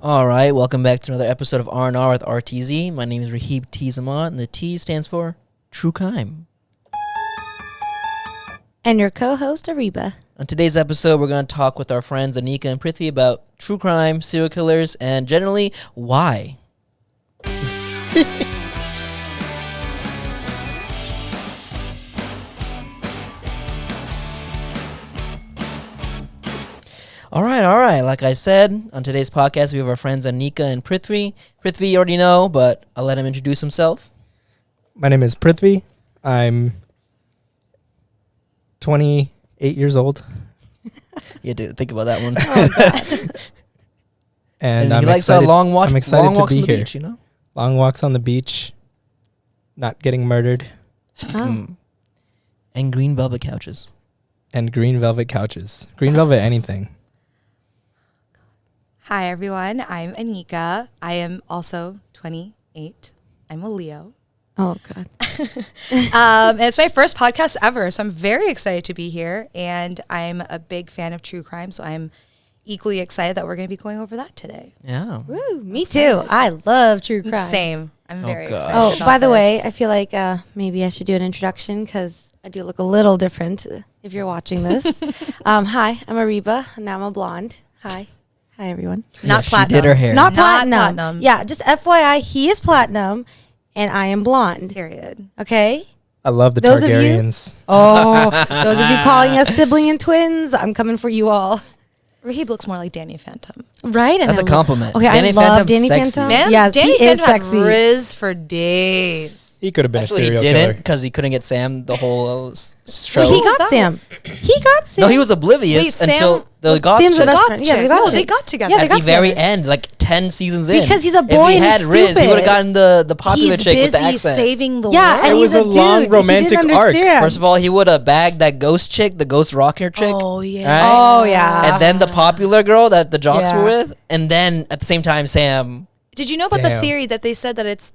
All right, welcome back to another episode of R&R with RTZ. My name is Rahib Tizama, and the T stands for True Crime. And your co-host, Ariba. On today's episode, we're going to talk with our friends Anika and Prithvi about true crime, serial killers, and generally, why. All right. Like I said, on today's podcast, we have our friends Anika and Prithvi. Prithvi, you already know, but I'll let him introduce himself. My name is Prithvi. I'm 28 years old. You had to think about that one. And he I'm likes excited, long walks I'm excited to on be the here. beach, you know? Long walks on the beach, not getting murdered, And green velvet couches. and green velvet couches. Green velvet anything. Hi, everyone. I'm Anika. I am also 28. I'm a Leo. Oh, God. And it's my first podcast ever, so I'm very excited to be here. And I'm a big fan of true crime, so I'm equally excited that we're going to be going over that today. Yeah. Woo, me too. I love true crime. Same. I'm very God. excited. Oh, about by the way, this. I feel like maybe I should do an introduction because I do look a little different if you're watching this. Hi, I'm Ariba, and now I'm a blonde. Hi, everyone. not She platinum. did her hair. Not Not platinum. platinum. Yeah, just FYI, he is platinum, and I am blonde. Period. Okay? I love the Those of you- Targaryens. Oh, those of you calling us sibling and twins, I'm coming for you all. Rahib looks more like Danny Phantom. Right? And That's a compliment. Okay, Danny I love Phantom's Danny sexy. Phantom. Man, Yes, Danny he is Phantom sexy. had Riz for days. He could have been Actually, a he serial didn't killer. because he couldn't get Sam the whole show. Well, he was got that? Sam. He got Sam. No, he was oblivious Wait, until Sam the was- goth Sam's chick. the best friend. Yeah, the goth No, chick. they got together. Yeah, they At got the very together. end, like 10 seasons in. Because he's a boy If he and had he's Riz, he would stupid. have gotten the popular He's chick with the busy accent. saving the Yeah, world. and It he's was a a dude. long He romantic didn't arc. understand. First of all, he would have bagged that ghost chick, the ghost rocker chick. Oh, yeah. Right? Oh, yeah. And then the popular girl that the jocks Yeah. were with. And then at the same time, Sam. Did you know about the Damn. theory that they said that it's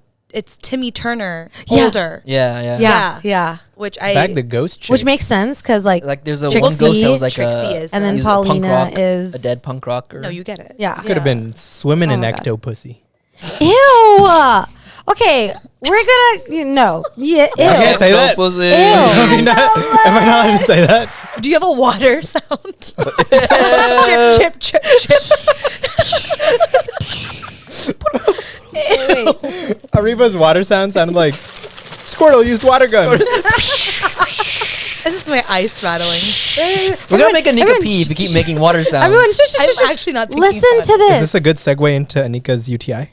Timmy Turner Yeah. older? Yeah. Yeah. Which I Bag the ghost chick. Which makes sense because, like, Like there's a Trixie- one ghost that was like Trixie a, is and the- then he was a punk Paulina rock, is a dead punk rocker. No, you get it. Yeah. could have been swimming in Oh, God. ectopussy. Ew. Okay, we're gonna no. Yeah. Ew. I can't say that. Pussy. Am I not allowed to say that? Do you have a water sound? chip, chip, chip, chip. Ariba's water sound sounded like Squirtle used water gun. This is my ice rattling. We're gonna make Anika everyone- pee if you keep making water sounds. Everyone, shush, shush, I'm shush, shush. actually not thinking Listen fun. to Is this. this a good segue into Anika's UTI?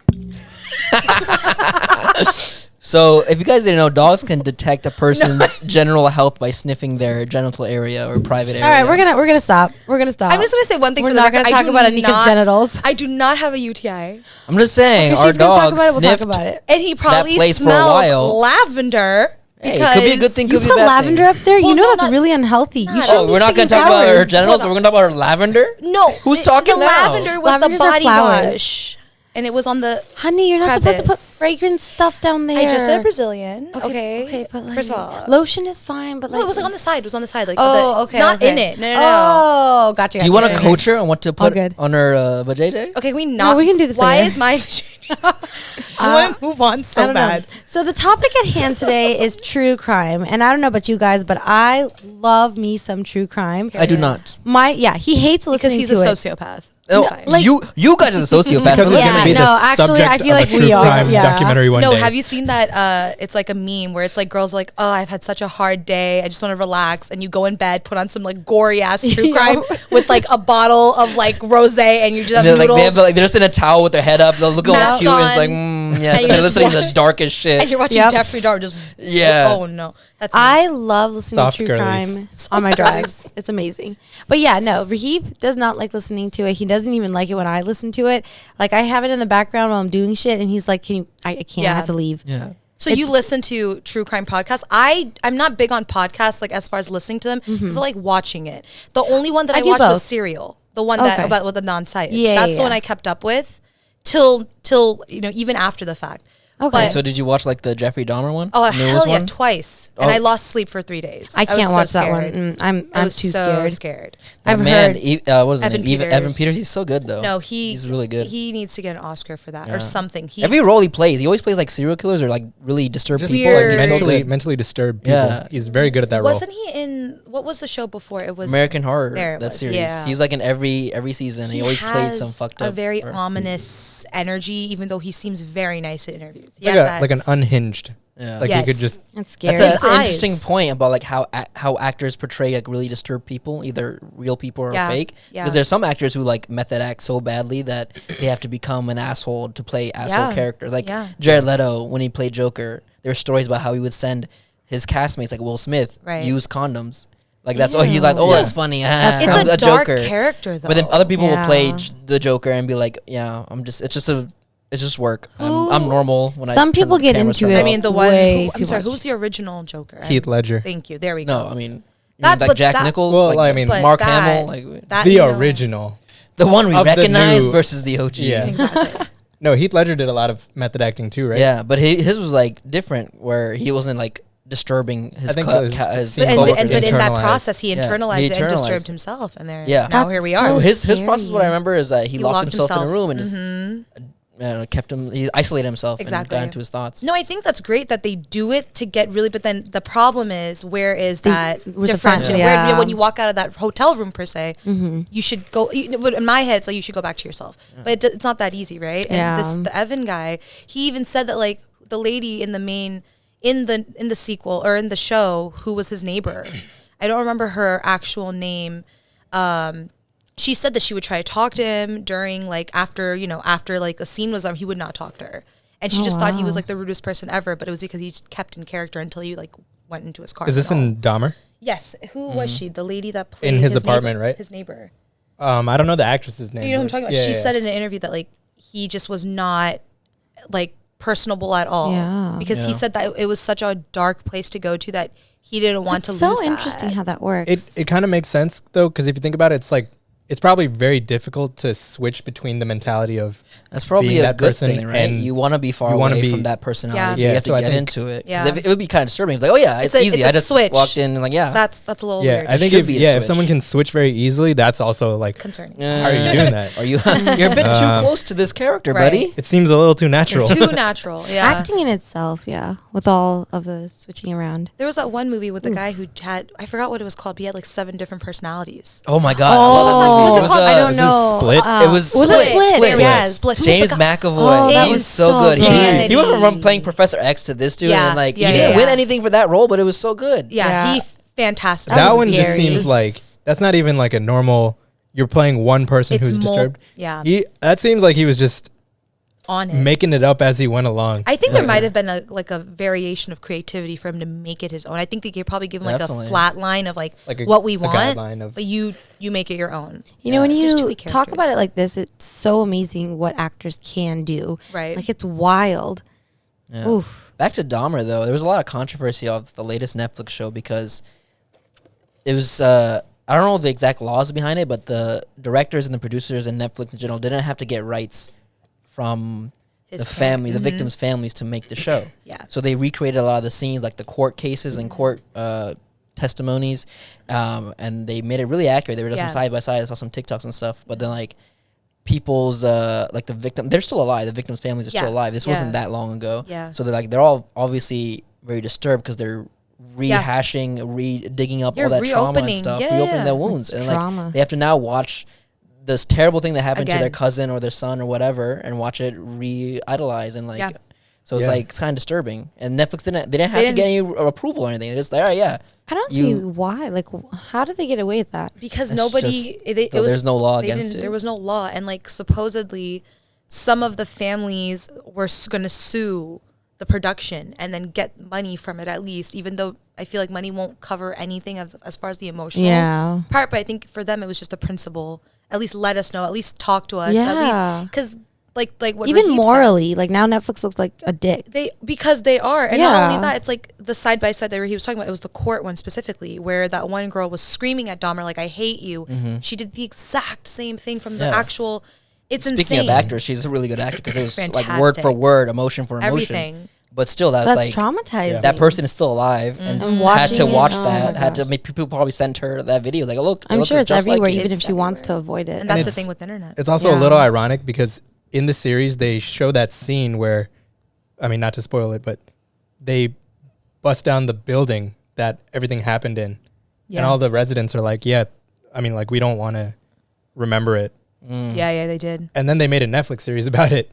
So, if you guys didn't know, dogs can detect a person's general health by sniffing their genital area or private area. All right, we're gonna stop. We're gonna stop. I'm just gonna say one thing. We're for the not gonna record. talk I do about Anika's not- genitals. I do not have a UTI, I'm just saying, If our she's gonna talk dog about it, we'll talk sniffed. about it. and he probably place for a smelled while. lavender. Hey, it could be a good thing, You could be a put bad lavender thing. up there. Well, you know no, that's not- really unhealthy. You not- shouldn't Oh, be we're not sticking gonna talk about her flowers. genitals, but we're gonna talk about her lavender? No, Who's talking the now? lavender was Lavenders the are body flowers. wash, and it was on the. Honey, you're not supposed to put Crevice. fragrant stuff down there. I just said Brazilian. Okay. Okay, but like, First of all, lotion is fine, but like no, it was like on the side. It was on the side. Like Oh, okay. not okay. in it. No. Oh, gotcha. Do you gotcha. want to coach her on what to put good. on her vajayjay? Okay, can we not? we can do this Why later. is my? I want to move on I so don't bad. know. So the topic at hand today is true crime, and I don't know about you guys, but I love me some true crime. I do not. He hates listening Because he's a to it. sociopath. Oh, It's fine. like- you guys are the sociopaths. Because We're it's Yeah, going to be no, the actually, subject I feel of like a true we are, crime yeah. documentary one No, day. have you seen that? It's like a meme where it's like girls are like, oh, I've had such a hard day. I just want to relax. And you go in bed, put on some like gory ass true Yeah. crime with like a bottle of like rosé, and you just have They're like noodles. they're just in a towel with their head up. They're looking all Mask cute. And it's on. like, yes. And And you're they're just listening to the watching- darkest shit. and you're watching Yep. Jeffrey Dahmer just. Yeah. Oh no, that's me. I love listening Soft to true girlies. crime on my drives. It's amazing. But yeah, no, Rahib does not like listening to it. He doesn't even like it when I listen to it. Like I have it in the background while I'm doing shit, and he's like, "Can you? I can't. I Yeah. have to leave." Yeah. So you It's- listen to true crime podcasts. I'm not big on podcasts like as far as listening to them because I like watching it. The only one that I I do watched was both. Serial, the one that Okay. about with the non-site. Yeah, That's yeah, the one yeah. I kept up with till even after the fact. Okay. So did you watch like the Jeffrey Dahmer one? Oh, The newest hell yeah, one? twice. And Oh. I lost sleep for 3 days. I was can't so watch that one. scared. I'm I was too so scared. That I've man, heard. what is his Evan name? Evan Peters. Peters. He's so good though. No, he's really good. He needs to get an Oscar for that Yeah. or something. Every role he plays, he always plays like serial killers or like really disturbed Just people. Like, weird. he's so mentally good. mentally disturbed people. Yeah. He's very good at that Wasn't role. he in what was the show before? It was American Horror. There it That was, series. yeah. He's like in every season. He always played some has fucked up. a very or- ominous energy, even though he seems very nice at interviews. He Like, has that. like an unhinged. Yeah. Like he could Yes. just. That's scary. That's, His that's an eyes. interesting point about like how actors portray like really disturbed people, either real people or Yeah, fake. yeah. Because there's some actors who like method act so badly that they have to become an asshole to play asshole Yeah, characters. Like yeah. Jared Leto when he played Joker, there were stories about how he would send his castmates like Will Smith Right. use condoms. Like that's oh he's like Ew. oh Yeah. that's funny. That's it's I'm a dark Joker. character though. But then other people will play Yeah. the Joker and be like, yeah, it's just work. I'm normal when Some I turn people the get cameras into turned it. I off. mean the one Way who, too I'm sorry, much. who's the original Joker? Heath Ledger. Thank you. There we go. No, I mean That- like but Jack that- Nichols. Well, like I mean, But Mark that- Hamill, like that, The you know, original. the one we of the recognize new- versus the OG. Yeah. Exactly. No, Heath Ledger did a lot of method acting too, right? Yeah, but his was like different, where he wasn't like disturbing his I think co- it was- ca- his But- coworkers. But in that Internalized. process, he Yeah, internalized he it and internalized disturbed it. himself, and there, Yeah. now That's here we so are. Well, his scary. process, what I remember, is that he locked himself in a room and just Mhm. kept him. He isolated himself Exactly. and got into his thoughts. No, I think that's great that they do it to get really, but then the problem is where is that where's the differential? fun? Where, Yeah. you know, when you walk out of that hotel room per se, Mm-hmm. you should go. But in my head, it's like you should go back to yourself. But it's not that easy, right? And Yeah. the Evan guy, he even said that like the lady in the main in the sequel or in the show who was his neighbor, I don't remember her actual name. She said that she would try to talk to him during like after like a scene was on, he would not talk to her. And she Oh, just thought he was wow. like the rudest person ever, but it was because he just kept in character until he like went into his car. Is this and all. in Dahmer? Yes. Who was she? The lady that played In his neighbor- apartment, right? His neighbor. I don't know the actress's name. Do you know what I'm but- talking about? Yeah, She yeah, said in an interview that like he just was not like personable at all. Yeah. Because he Yeah. said that it was such a dark place to go to that he didn't want That's to lose so that. interesting how that works. It kind of makes sense though, because if you think about it, it's like it's probably very difficult to switch between the mentality of That's probably being a that good person thing, right? and You want to be far you wanna away be- from that personality, Yeah. so you Yeah, have so to I get think- into it. Yeah. Because it would be kind of disturbing. It's like, oh yeah, it's It's a- easy. it's I a just switch. walked in and like, yeah. That's a little yeah. weird. I think should if be a if someone switch. can switch very easily, that's also like concerning. how are you doing that? Are you? You're a bit too close to this character, Right. buddy. It seems a little too natural. Too natural. Yeah. Acting in itself, yeah, with all of the switching around. There was that one movie with the guy who had, I forgot what it was called, but he had like 7 different personalities. Oh my god! Oh, I love that movie. It was, I don't Is this know. Split? It was Was it Split? There we go. Yes. Split. Who was James the guy- McAvoy. Oh, that he was was so so good. good. He went from playing Professor X to this dude, Yeah, and like yeah, he didn't yeah. win anything for that role, but it was so good. Yeah, Yeah. he fantastic. That was one just scary. seems like that's not even like a normal. You're playing one person It's who's mul- disturbed. yeah. That seems like he was just on it. making it up as he went along. I think there might have been a variation of creativity for him to make it his own. I think they could probably give him Definitely. like a flat line of like Like a- what we a want, guideline of- but you make it your own. You know, when It's just too you many talk about characters. it like this, it's so amazing what actors can do. Right. Like it's wild. Yeah. Oof. Back to Dahmer though, there was a lot of controversy of the latest Netflix show because it was I don't know the exact laws behind it, but the directors and the producers and Netflix in general didn't have to get rights from His the parent. family, the victims' families to make the show. Yeah. So they recreated a lot of the scenes, like the court cases and court testimonies, and they made it really accurate. They were just Yeah. side by side. I saw some TikToks and stuff, but then like people's like the victim, they're still alive. The victims' families are Yeah. still alive. This Yeah. wasn't that long ago. Yeah. So they're all obviously very disturbed because they're rehashing, digging up You're all that trauma and reopening. stuff, Yeah, reopening yeah. their wounds, It's and trauma. like they have to now watch this terrible thing that happened to their Again. cousin or their son or whatever, and watch it re-idolize and like. Yeah. So it's Yeah. like it's kind of disturbing, and Netflix they didn't have to get any approval or anything. They just like, all right, yeah, I don't You- see why. Like, how did they get away with that? Because That's nobody, just- it so was, there's no law they against didn't- it. There was no law, and like supposedly, some of the families were going to sue the production and then get money from it at least, even though I feel like money won't cover anything as far as the emotional Yeah. part. But I think for them it was just a principle. At least let us know. At least talk to us. Yeah. At least because like what Even Raheem said, morally, like now Netflix looks like a dick. because they are, and not Yeah. only that, it's like the side by side that he was talking about. It was the court one specifically, where that one girl was screaming at Dahmer like, "I hate you." Mm-hmm. She did the exact same thing from the Yeah. actual, It's Speaking insane. of actors, she's a really good actor because it was like word for Fantastic. word, emotion for emotion. Everything. But still, that's That's like traumatizing. that person is still alive and And had to watching it, watch oh that. my Had to gosh. make people probably sent her that video. Like, look, I'm look, sure it's just like everywhere, you. even if It's she wants to everywhere. avoid it. And that's the it's- thing with internet. It's also a Yeah. little ironic because in the series they show that scene where, I mean, not to spoil it, but they bust down the building that everything happened in, and all the residents are like, "Yeah, I mean, like we don't want to remember it." Yeah, they did. And then they made a Netflix series about it.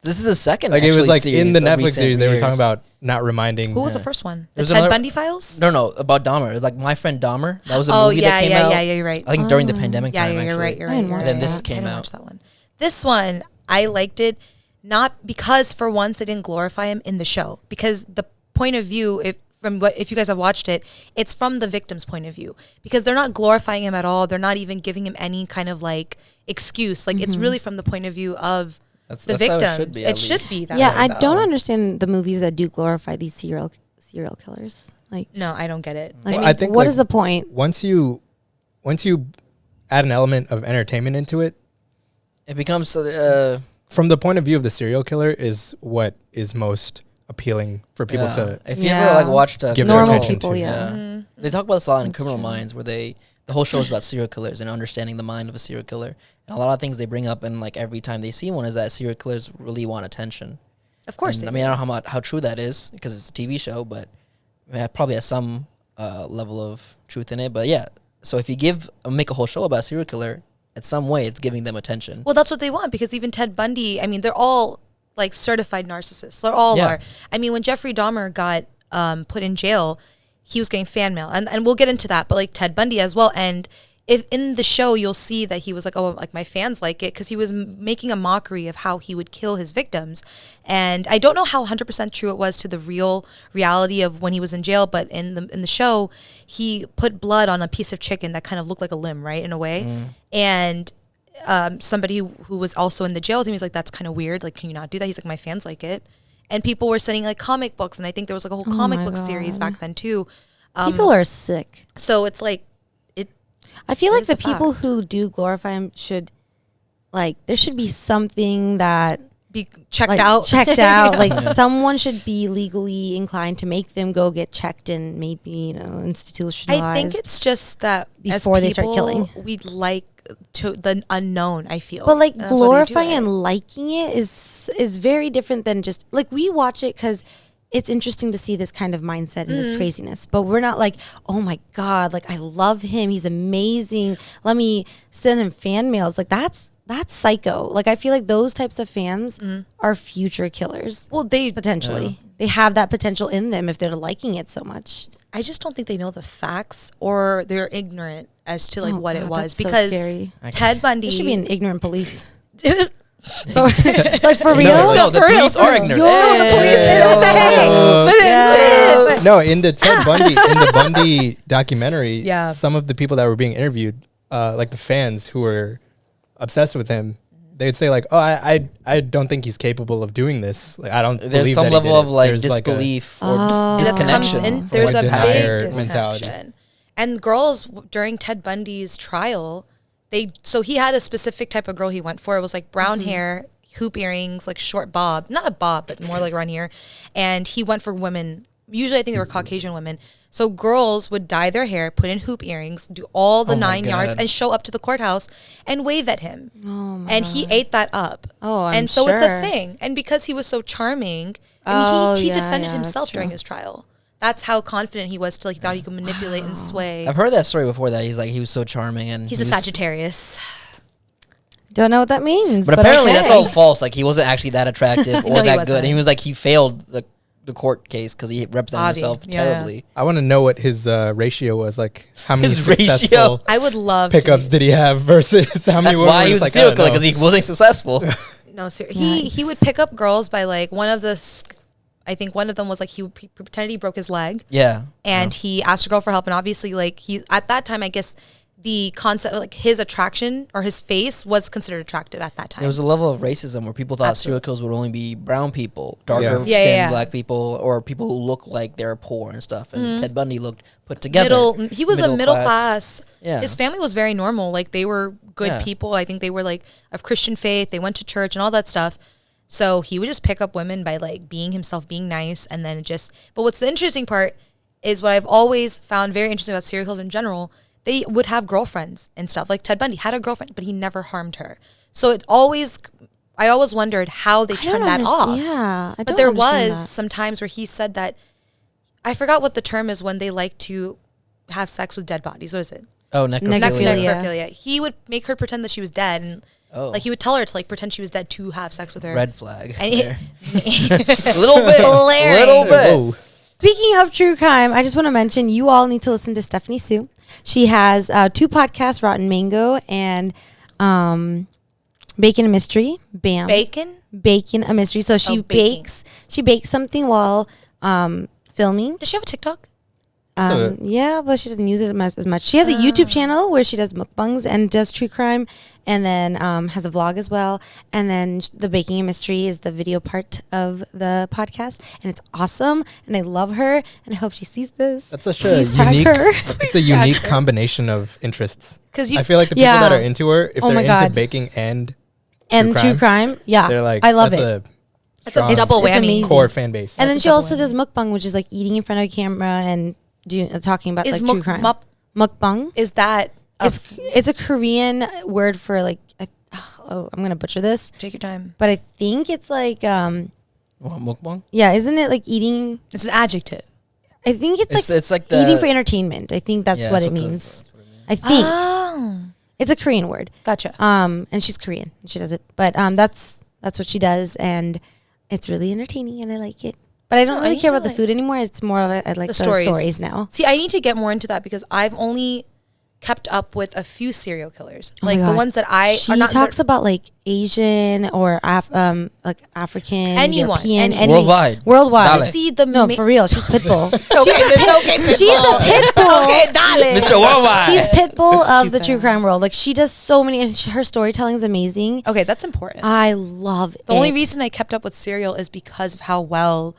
This is the second. Like it was actually, like in the series of Netflix recent series they were talking years. about not reminding. Who was the first one? The There's Ted another- Bundy files? No, about Dahmer. It was like My Friend Dahmer. That was a Oh movie yeah, that came yeah, out. yeah, yeah. You're right. I think during the pandemic Yeah, time. you're actually. right. You're I right. didn't You're watch right. And then this that. came I didn't out. watch that one. This one, I liked it not because for once they didn't glorify him in the show, because the point of view, if you guys have watched it, it's from the victim's point of view, because they're not glorifying him at all. They're not even giving him any kind of like excuse. Like it's really from the point of view of the That's how victims. it should be, at It should least. be that Yeah, way, I though. don't understand the movies that do glorify these serial killers. Like, No, I don't get it. like Well, I think, what like, is the point? once you add an element of entertainment into it, It becomes from the point of view of the serial killer, is what is most appealing for people to. If you Yeah. ever like watched Give their Normal attention people, to. yeah. They talk about this a lot in That's Criminal true. Minds, where the whole show is about serial killers and understanding the mind of a serial killer. And a lot of things they bring up, and like every time they see one, is that serial killers really want attention. Of course, And, they I mean, do. I don't know how true that is because it's a TV show, but I mean, it probably has some level of truth in it. But yeah, so if you make a whole show about a serial killer, in some way, it's giving them attention. Well, that's what they want, because even Ted Bundy, I mean, they're all like certified narcissists. They're all Yeah. are. I mean, when Jeffrey Dahmer got put in jail, he was getting fan mail, and we'll get into that. But like Ted Bundy as well, and if in the show you'll see that he was like, oh, like my fans like it, because he was making a mockery of how he would kill his victims. And I don't know how 100% true it was to the reality of when he was in jail, but in the show, he put blood on a piece of chicken that kind of looked like a limb, right, in a way. And somebody who was also in the jail with him, he's like, that's kind of weird. Like, can you not do that? He's like, my fans like it. And people were sending like comic books, and I think there was like a whole comic my book series God. back then too. People are sick. So it's like, I feel like is the a people fact. who do glorify him should, like, there should be something that be checked like, out. checked out. Like someone should be legally inclined to make them go get checked and maybe institutionalized. I think it's just that Before as they start people, killing. we like to the unknown. I feel, But like And that's why they do glorifying it. and liking it is very different than just like we watch it because it's interesting to see this kind of mindset and this craziness. But we're not like, oh my God, like I love him. He's amazing. Let me send him fan mails. Like that's psycho. Like I feel like those types of fans are future killers. Well, they Potentially. They have that potential in them if they're liking it so much. I just don't think they know the facts, or they're ignorant as to like Oh what it God, was, that's so because scary. Ted Bundy There should be an ignorant police. So like for real? No, the For real, police for are real. ignorant. Yo, the police is No, in the Ted Bundy in the Bundy documentary, Yeah. some of the people that were being interviewed, like the fans who were obsessed with him, they'd say like, "Oh, I don't think he's capable of doing this. Like, I don't." There's believe some that he level did of it." like There's disbelief or Oh. that comes disconnection. in. from There's what's a denier big mentality. disconnection. And girls during Ted Bundy's trial, so he had a specific type of girl he went for. It was like brown hair, hoop earrings, like short bob, not a bob, but more like around here. And he went for women. Usually, I think they were Caucasian women. So girls would dye their hair, put in hoop earrings, do all the Oh my 9 yards, God. and show up to the courthouse and wave at him. Oh my And he ate that up. Oh, I'm and so it's a sure. thing. And because he was so charming, I Oh, mean, he yeah, defended yeah, himself that's during true. his trial. That's how confident he was. Till he thought he could manipulate and sway. I've heard that story before. That he was so charming and He's he a was- Sagittarius. Don't know what that means. But apparently that's okay. all false. Like he wasn't actually that attractive or No, he that wasn't. good. And he was like he failed the court case because he represented Avi, himself yeah. terribly. I want to know what his ratio was. Like, how many His ratio. successful I would love pickups to did he have versus how many? That's women why were he was just a like, serial I killer don't because know. he wasn't successful. No, sir. Yikes. He would pick up girls by like one of the. I think one of them was like he pretended he broke his leg, Yeah. and he asked a girl for help, and obviously like he at that time I guess the concept of like his attraction or his face was considered attractive at that time. There was a level of racism where people thought serial killers would only be brown people, darker skinned black people, or people who look like they're poor and stuff. And Ted Bundy looked put together. He was a middle class. Yeah. His family was very normal. Like they were good people. I think they were like of Christian faith. They went to church and all that stuff. So he would just pick up women by like being himself, being nice, and then but what's the interesting part is what I've always found very interesting about serial killers in general. They would have girlfriends and stuff. Like Ted Bundy had a girlfriend, but he never harmed her. So I always wondered how they turned that off. Yeah, but there was some times where he said that, I forgot what the term is when they like to have sex with dead bodies. What is it? Oh, necrophilia. He would make her pretend that she was dead, and like he would tell her to like pretend she was dead to have sex with her. Red flag. And A little bit. Whoa. Speaking of true crime, I just want to mention you all need to listen to Stephanie Sue. She has 2 podcasts, Rotten Mango and Bacon a Mystery. Bam. Bacon a Mystery. So she bakes something while filming. Does she have a TikTok? Yeah, but she doesn't use it as much. She has a YouTube channel where she does mukbangs and does true crime, and then has a vlog as well. And then the Baking a Mystery is the video part of the podcast, and it's awesome. And I love her, and I hope she sees this. That's such Please a tag unique. her. It's a unique combination of interests. Because I feel like the people that are into her, if they're into baking and true crime, yeah, they're like, I love it. That's a double whammy. Core fan base. And then she also does mukbang, which is like eating in front of a camera and talking about like true crime. Mukbang is that it's a Korean word for like I'm gonna butcher this. Take your time. But I think it's like mukbang? Yeah, isn't it like eating? It's an adjective. I think it's like eating for entertainment. I think that's what it means. I think it's a Korean word. Gotcha. And she's Korean. She does it, but that's what she does, and it's really entertaining, and I like it. But I don't really care about the food anymore. It's more of I like the stories now. See, I need to get more into that because I've only kept up with a few serial killers, like the ones that She talks about like Asian or like African, anyone, European, worldwide. Dale. See the for real. She's Pitbull. She's the Pitbull. Okay, dale. Mr. Worldwide. She's Pitbull of the true crime world. Like she does so many, and her storytelling is amazing. Okay, that's important. I love it. The only reason I kept up with serial is because of how well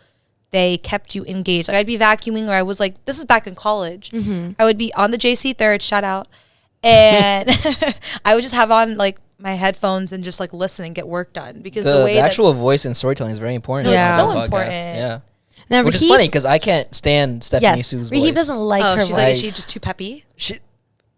they kept you engaged. Like I'd be vacuuming, or I was like, this is back in college. Mm-hmm. I would be on the JC third, shout out, and I would just have on like my headphones and just like listen and get work done because the way the actual voice and storytelling is very important. No, it's so podcast. important. Yeah. Now, Which is funny because I can't stand Stephanie Sue's voice. He doesn't like her she's voice. like, is she just too peppy? She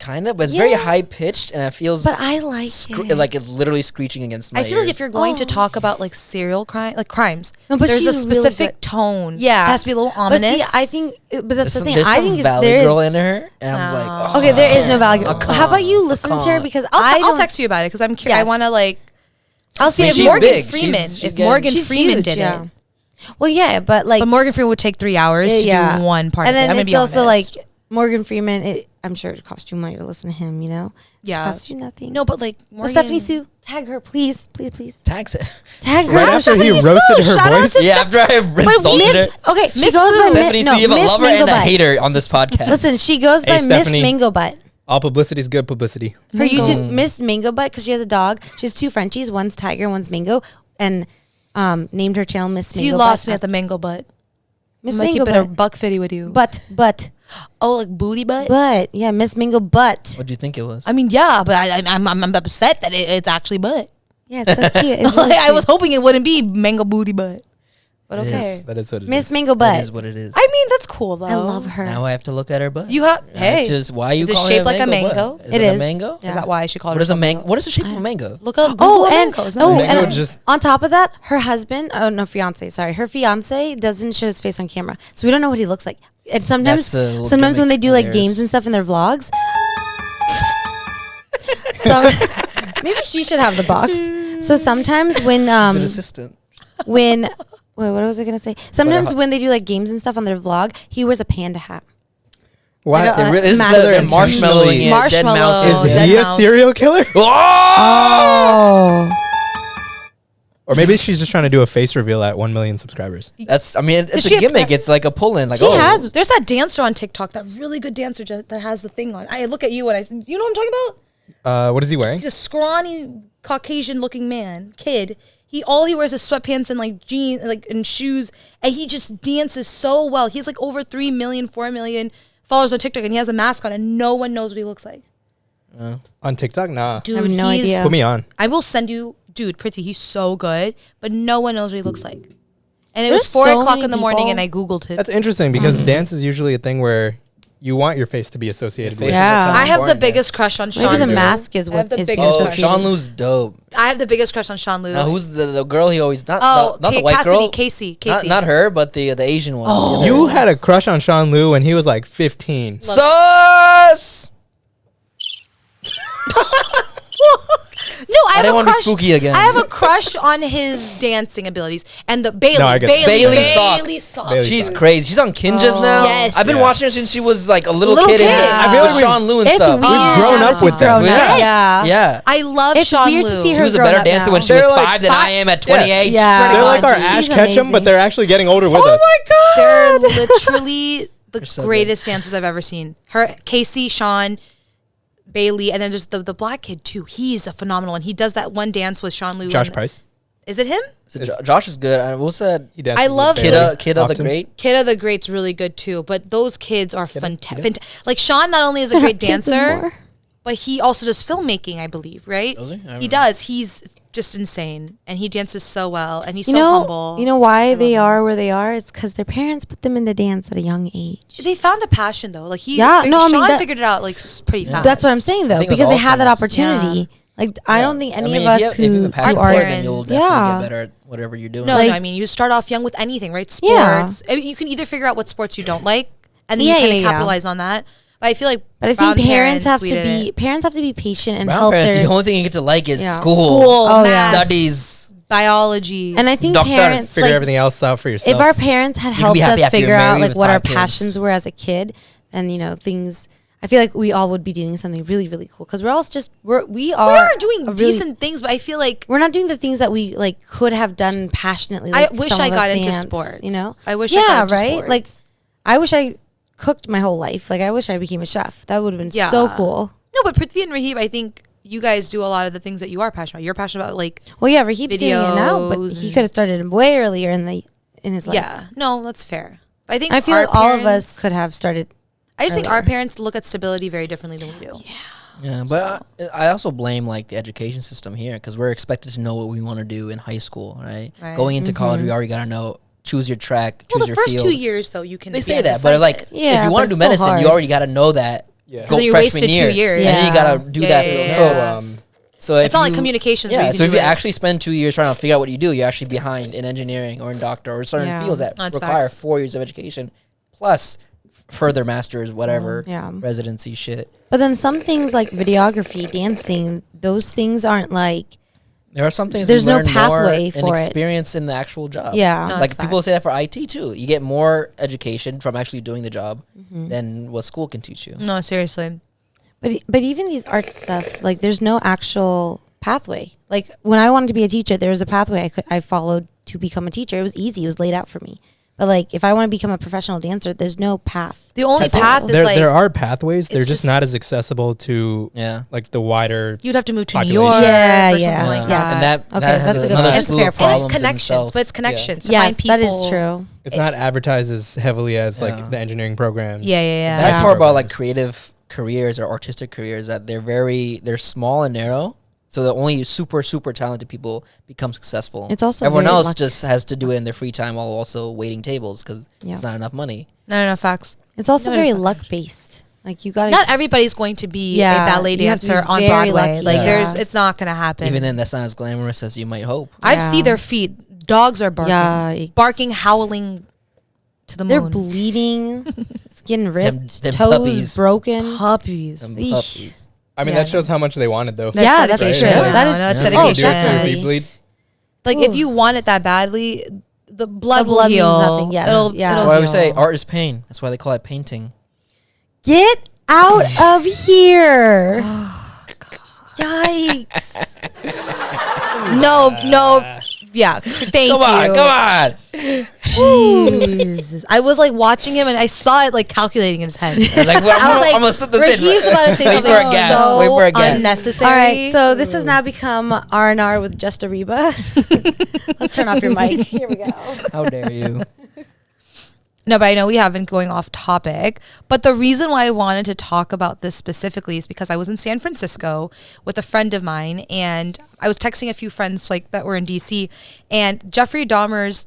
kind of, but it's very high pitched, and it feels. But I like it. Like it's literally screeching against my ears. I feel like if you're going to talk about like serial crime, like crimes, but there's a she's specific really tone. Yeah, it has to be a little ominous. But see, I think, but that's the thing. There's I some think Valley there Girl is. in her, and I was like, oh, Okay, there is no Valley Girl. How about you listen to her because I'll text you about it because I'm curious. I want to like. I'll see if she's Morgan big. Freeman. She's If Morgan she's Freeman huge, did it. Well, yeah, but like, But Morgan Freeman would take 3 hours to do one part. And of it. then I'm gonna it's be also honest. like Morgan Freeman. I'm sure it costs you money to listen to him. You know, Yeah. it costs you nothing. No, but like But Stephanie Sue, tag her, please. tags it. Tag her. Right after he roasted her voice. Yeah, after I insulted her. Okay, she goes by Stephanie Sue, you have a lover and a hater on this podcast. Listen, she goes by Miss Stephanie. Mango Butt. All publicity is good publicity. Her YouTube, Miss Mango Butt, because she has a dog. She has 2 Frenchies. One's Tiger, one's Mango, and named her channel Miss Mango. You lost me at the mango butt. Miss I'm Mango keep it a Butt. buck fitty with you. But. Oh, like booty butt. But yeah, Miss Mango Butt. What'd you think it was? I mean, yeah, but I'm upset that it's actually butt. Yeah, it's so cute. It's really I was cute. hoping it wouldn't be mango booty butt. But It okay. is. That is what it is. Miss Mango That Butt. is what it is. I mean, that's cool though. I love her. Now I have to look at her butt. You have hey. That's just why you Is it call shaped it like a mango? What? Is It it is. a mango? Yeah. Is that why she called What is it a mango? What is the shape of a mango? Look up. Oh, Google a and mango. Isn't that Mango and just- on top of that, her husband, fiance, sorry, her fiance doesn't show his face on camera, so we don't know what he looks like. And sometimes when they do like games and stuff in their vlogs, so maybe she should have the box. So sometimes when an assistant. Wait, what was I gonna say? Sometimes when they do like games and stuff on their vlog, he wears a panda hat. Why? This is Matter the intentionally. marshmallowing it. Dead Marshmallow. mouse. Is Dead he a mouse. serial killer? Oh! Or maybe she's just trying to do a face reveal at 1 million subscribers. It's Does a she have- gimmick. It's like a pull-in. Like, She has. There's that dancer on TikTok, that really good dancer that has the thing on. I look at you and you know what I'm talking about? What is he wearing? He's a scrawny Caucasian-looking kid. All he wears is sweatpants and like jeans, like and shoes, and he just dances so well. He has like over 3 million, 4 million followers on TikTok, and he has a mask on, and no one knows what he looks like. On TikTok? Nah. Dude, I have no idea. Put me on. I will send you, dude, Prithvi, he's so good, but no one knows what he looks like. And it There's was 4 so o'clock many in the morning, people. and I Googled it. That's interesting because dance is usually a thing where you want your face to be associated with. Yeah. I have the Important, biggest yes. crush on Sean Maybe the Liu. mask is I have what the is biggest being Oh, crush. associated. Sean Lu's dope. I have the biggest crush on Sean Liu. Who's the girl he always not the white Cassidy, girl? Casey. Not her, but the Asian one. Oh. You had a crush on Sean Liu when he was like 15. Sus. No, I have didn't a want to be crush. spooky again. I have a crush on his dancing abilities and the Bailey. No, I get that. Bailey Sock. Bailey She's Sock. crazy. She's on Kinjas now. Yes. I've been Yeah. watching her since she was like a little Little kid. kid. I feel feel like Sean Liu and It's stuff. weird. grown now up that with she's them. grown Yes. up. Yeah. Yeah. I love It's Sean weird Liu. to see She her was a grown better up dancer now. when she They're was like 5 than I am at 28. Yeah. They're God, like our she's Ash Ketchum, but amazing. they're actually getting older with us. God. They're literally the so good. greatest dancers I've ever seen. Her, Casey, Sean, Bailey, and then there's the black kid too. He's a phenomenal, and he does that one dance with Sean Liu. Josh and- Price. Is it him? So Josh is good. What's that? He dances I with love Bailey Kid of the often. Great. Kid of the Great's really good too, but those kids are fantastic. Like Sean not only is a They're great not kids dancer, anymore. but he also does filmmaking, I believe, right? Does he? I don't He know. does. He's just insane, and he dances so well, and he's You so know, humble. you know why they him. are where they are? It's because their parents put them into dance at a young age. They found a passion though. Like Yeah, no, I mean, Sean that- figured it out like pretty fast. That's what I'm saying though, think with because they all had that things. opportunity. Yeah. Like I don't think any of if us you have a who passion do for it, art, then you'll definitely yeah, get better at whatever you're doing. No, Like- no, I mean, you start off young with anything, right? Yeah. Sports. I mean, you can either figure out what sports you don't like, and then Yeah, you kind of yeah. capitalize on that. But I feel like, But I brown think parents have we to did be it. patient and Brown help parents, their the only thing you get to like is Yeah. school, Oh, math, yeah. studies. biology. And I think Doctor, parents Figure like everything else out for yourself. if our parents had can helped be happy us after you're figure out married like with what our 5 kids. passions were as a kid, then things. I feel like we all would be doing something really, really cool because we're all just we are we are doing a really- decent things, but I feel like We're not doing the things that we like could have done passionately. Like I wish some I of us got into dance, sports. You know, I wish I got into right. sports. Like, I wish I cooked my whole life. Like, I wish I became a chef. That would have been so Yeah. cool. no, but Prithvi and Rahib, I think you guys do a lot of the things that you are passionate about. You're passionate about like, Well, yeah, Rahib's doing it now, but Videos he and- could have started way earlier in his life. yeah, no, that's fair. But I think I feel our like all of parents- us could have started. I just think earlier. our parents look at stability very differently than we do. Yeah, but I also blame like the education system here because we're expected to know what we want to do in high school, right? Right. Going into college, we already got to know, choose your track, choose Well, the your first field. 2 years though, you can. They say yeah, that, decide but like, it. Yeah, if you want but to do it's still medicine, you hard. already got to know that. Yeah. Go So you freshman wasted 2 year, years. and then you Yeah. got to do that. Yeah. So It's if not like you- communications. Yeah, where you so can if do you it. actually spend 2 years trying to figure out what you do, you're actually behind in engineering or in doctor or certain Yeah. fields that That's require facts. 4 years of education plus further masters, whatever, Yeah. residency shit. But then some things like videography, dancing, those things aren't like. There are some things There's you no learn pathway more for and it. experience in the actual job. Yeah. No, like it's people facts. say that for IT too. You get more education from actually doing the job Mm-hmm. than what school can teach you. No, seriously. But even these art stuff, like there's no actual pathway. Like when I wanted to be a teacher, there was a pathway I followed to become a teacher. It was easy. It was laid out for me. But like if I want to become a professional dancer, there's no path. The only path is There, like there are pathways. They're it's just just- not as accessible to Yeah. like the wider. you'd have to move to New Population. York. Yeah, or yeah. something like Yes. that. And that, Okay, that has that's a good another point. It's slew fair of point. And it's problems in connections, itself. but it's connections to Yes, find people. that is true. It's not advertised as heavily as Yeah. like the engineering programs. Yeah, yeah, yeah. The bad Yeah. part about like creative careers or artistic careers that they're small and narrow. So the only super talented people become successful. It's also everyone very else lucky. just has to do it in their free time while also waiting tables because Yeah. it's not enough money. No, facts. It's also No, very there's not luck based. Like you gotta Not everybody's going to be Yeah, a ballet you have to be dancer on very Broadway. lucky. Like Yeah. it's not gonna happen. Even then, that's not as glamorous as you might hope. I've Yeah. seen their feet. Dogs are barking, Yeah, barking, howling to the they're moon. bleeding, skin ripped, them toes puppies. broken. Puppies. Them Eesh. puppies. I mean Yeah. that shows how much they wanted though. That's Yeah, that's dedication. true. Right. That No, is no, that's Yeah. Oh, dedication. do it till definitely. you bleed. Like if Ooh. you want it that badly, the blood, The will blood means heal. nothing, yes. It'll, Yeah. That's it'll why we say heal. art is pain. That's why they call it painting. Get out of here! Yikes! No, Yeah, thank Come on, you. come on. Jesus. I was like watching him and I saw it like calculating in his head. I was like, well, I'm gonna slip this in. He was about to say Wait something for a gap. so Wait for a gap. unnecessary. All right, so this has now become R&R with Just Ariba. Let's turn off your mic. Here we go. How dare you? No, but I know we have been going off topic. But the reason why I wanted to talk about this specifically is because I was in San Francisco with a friend of mine, and I was texting a few friends like that were in DC, and Jeffrey Dahmer's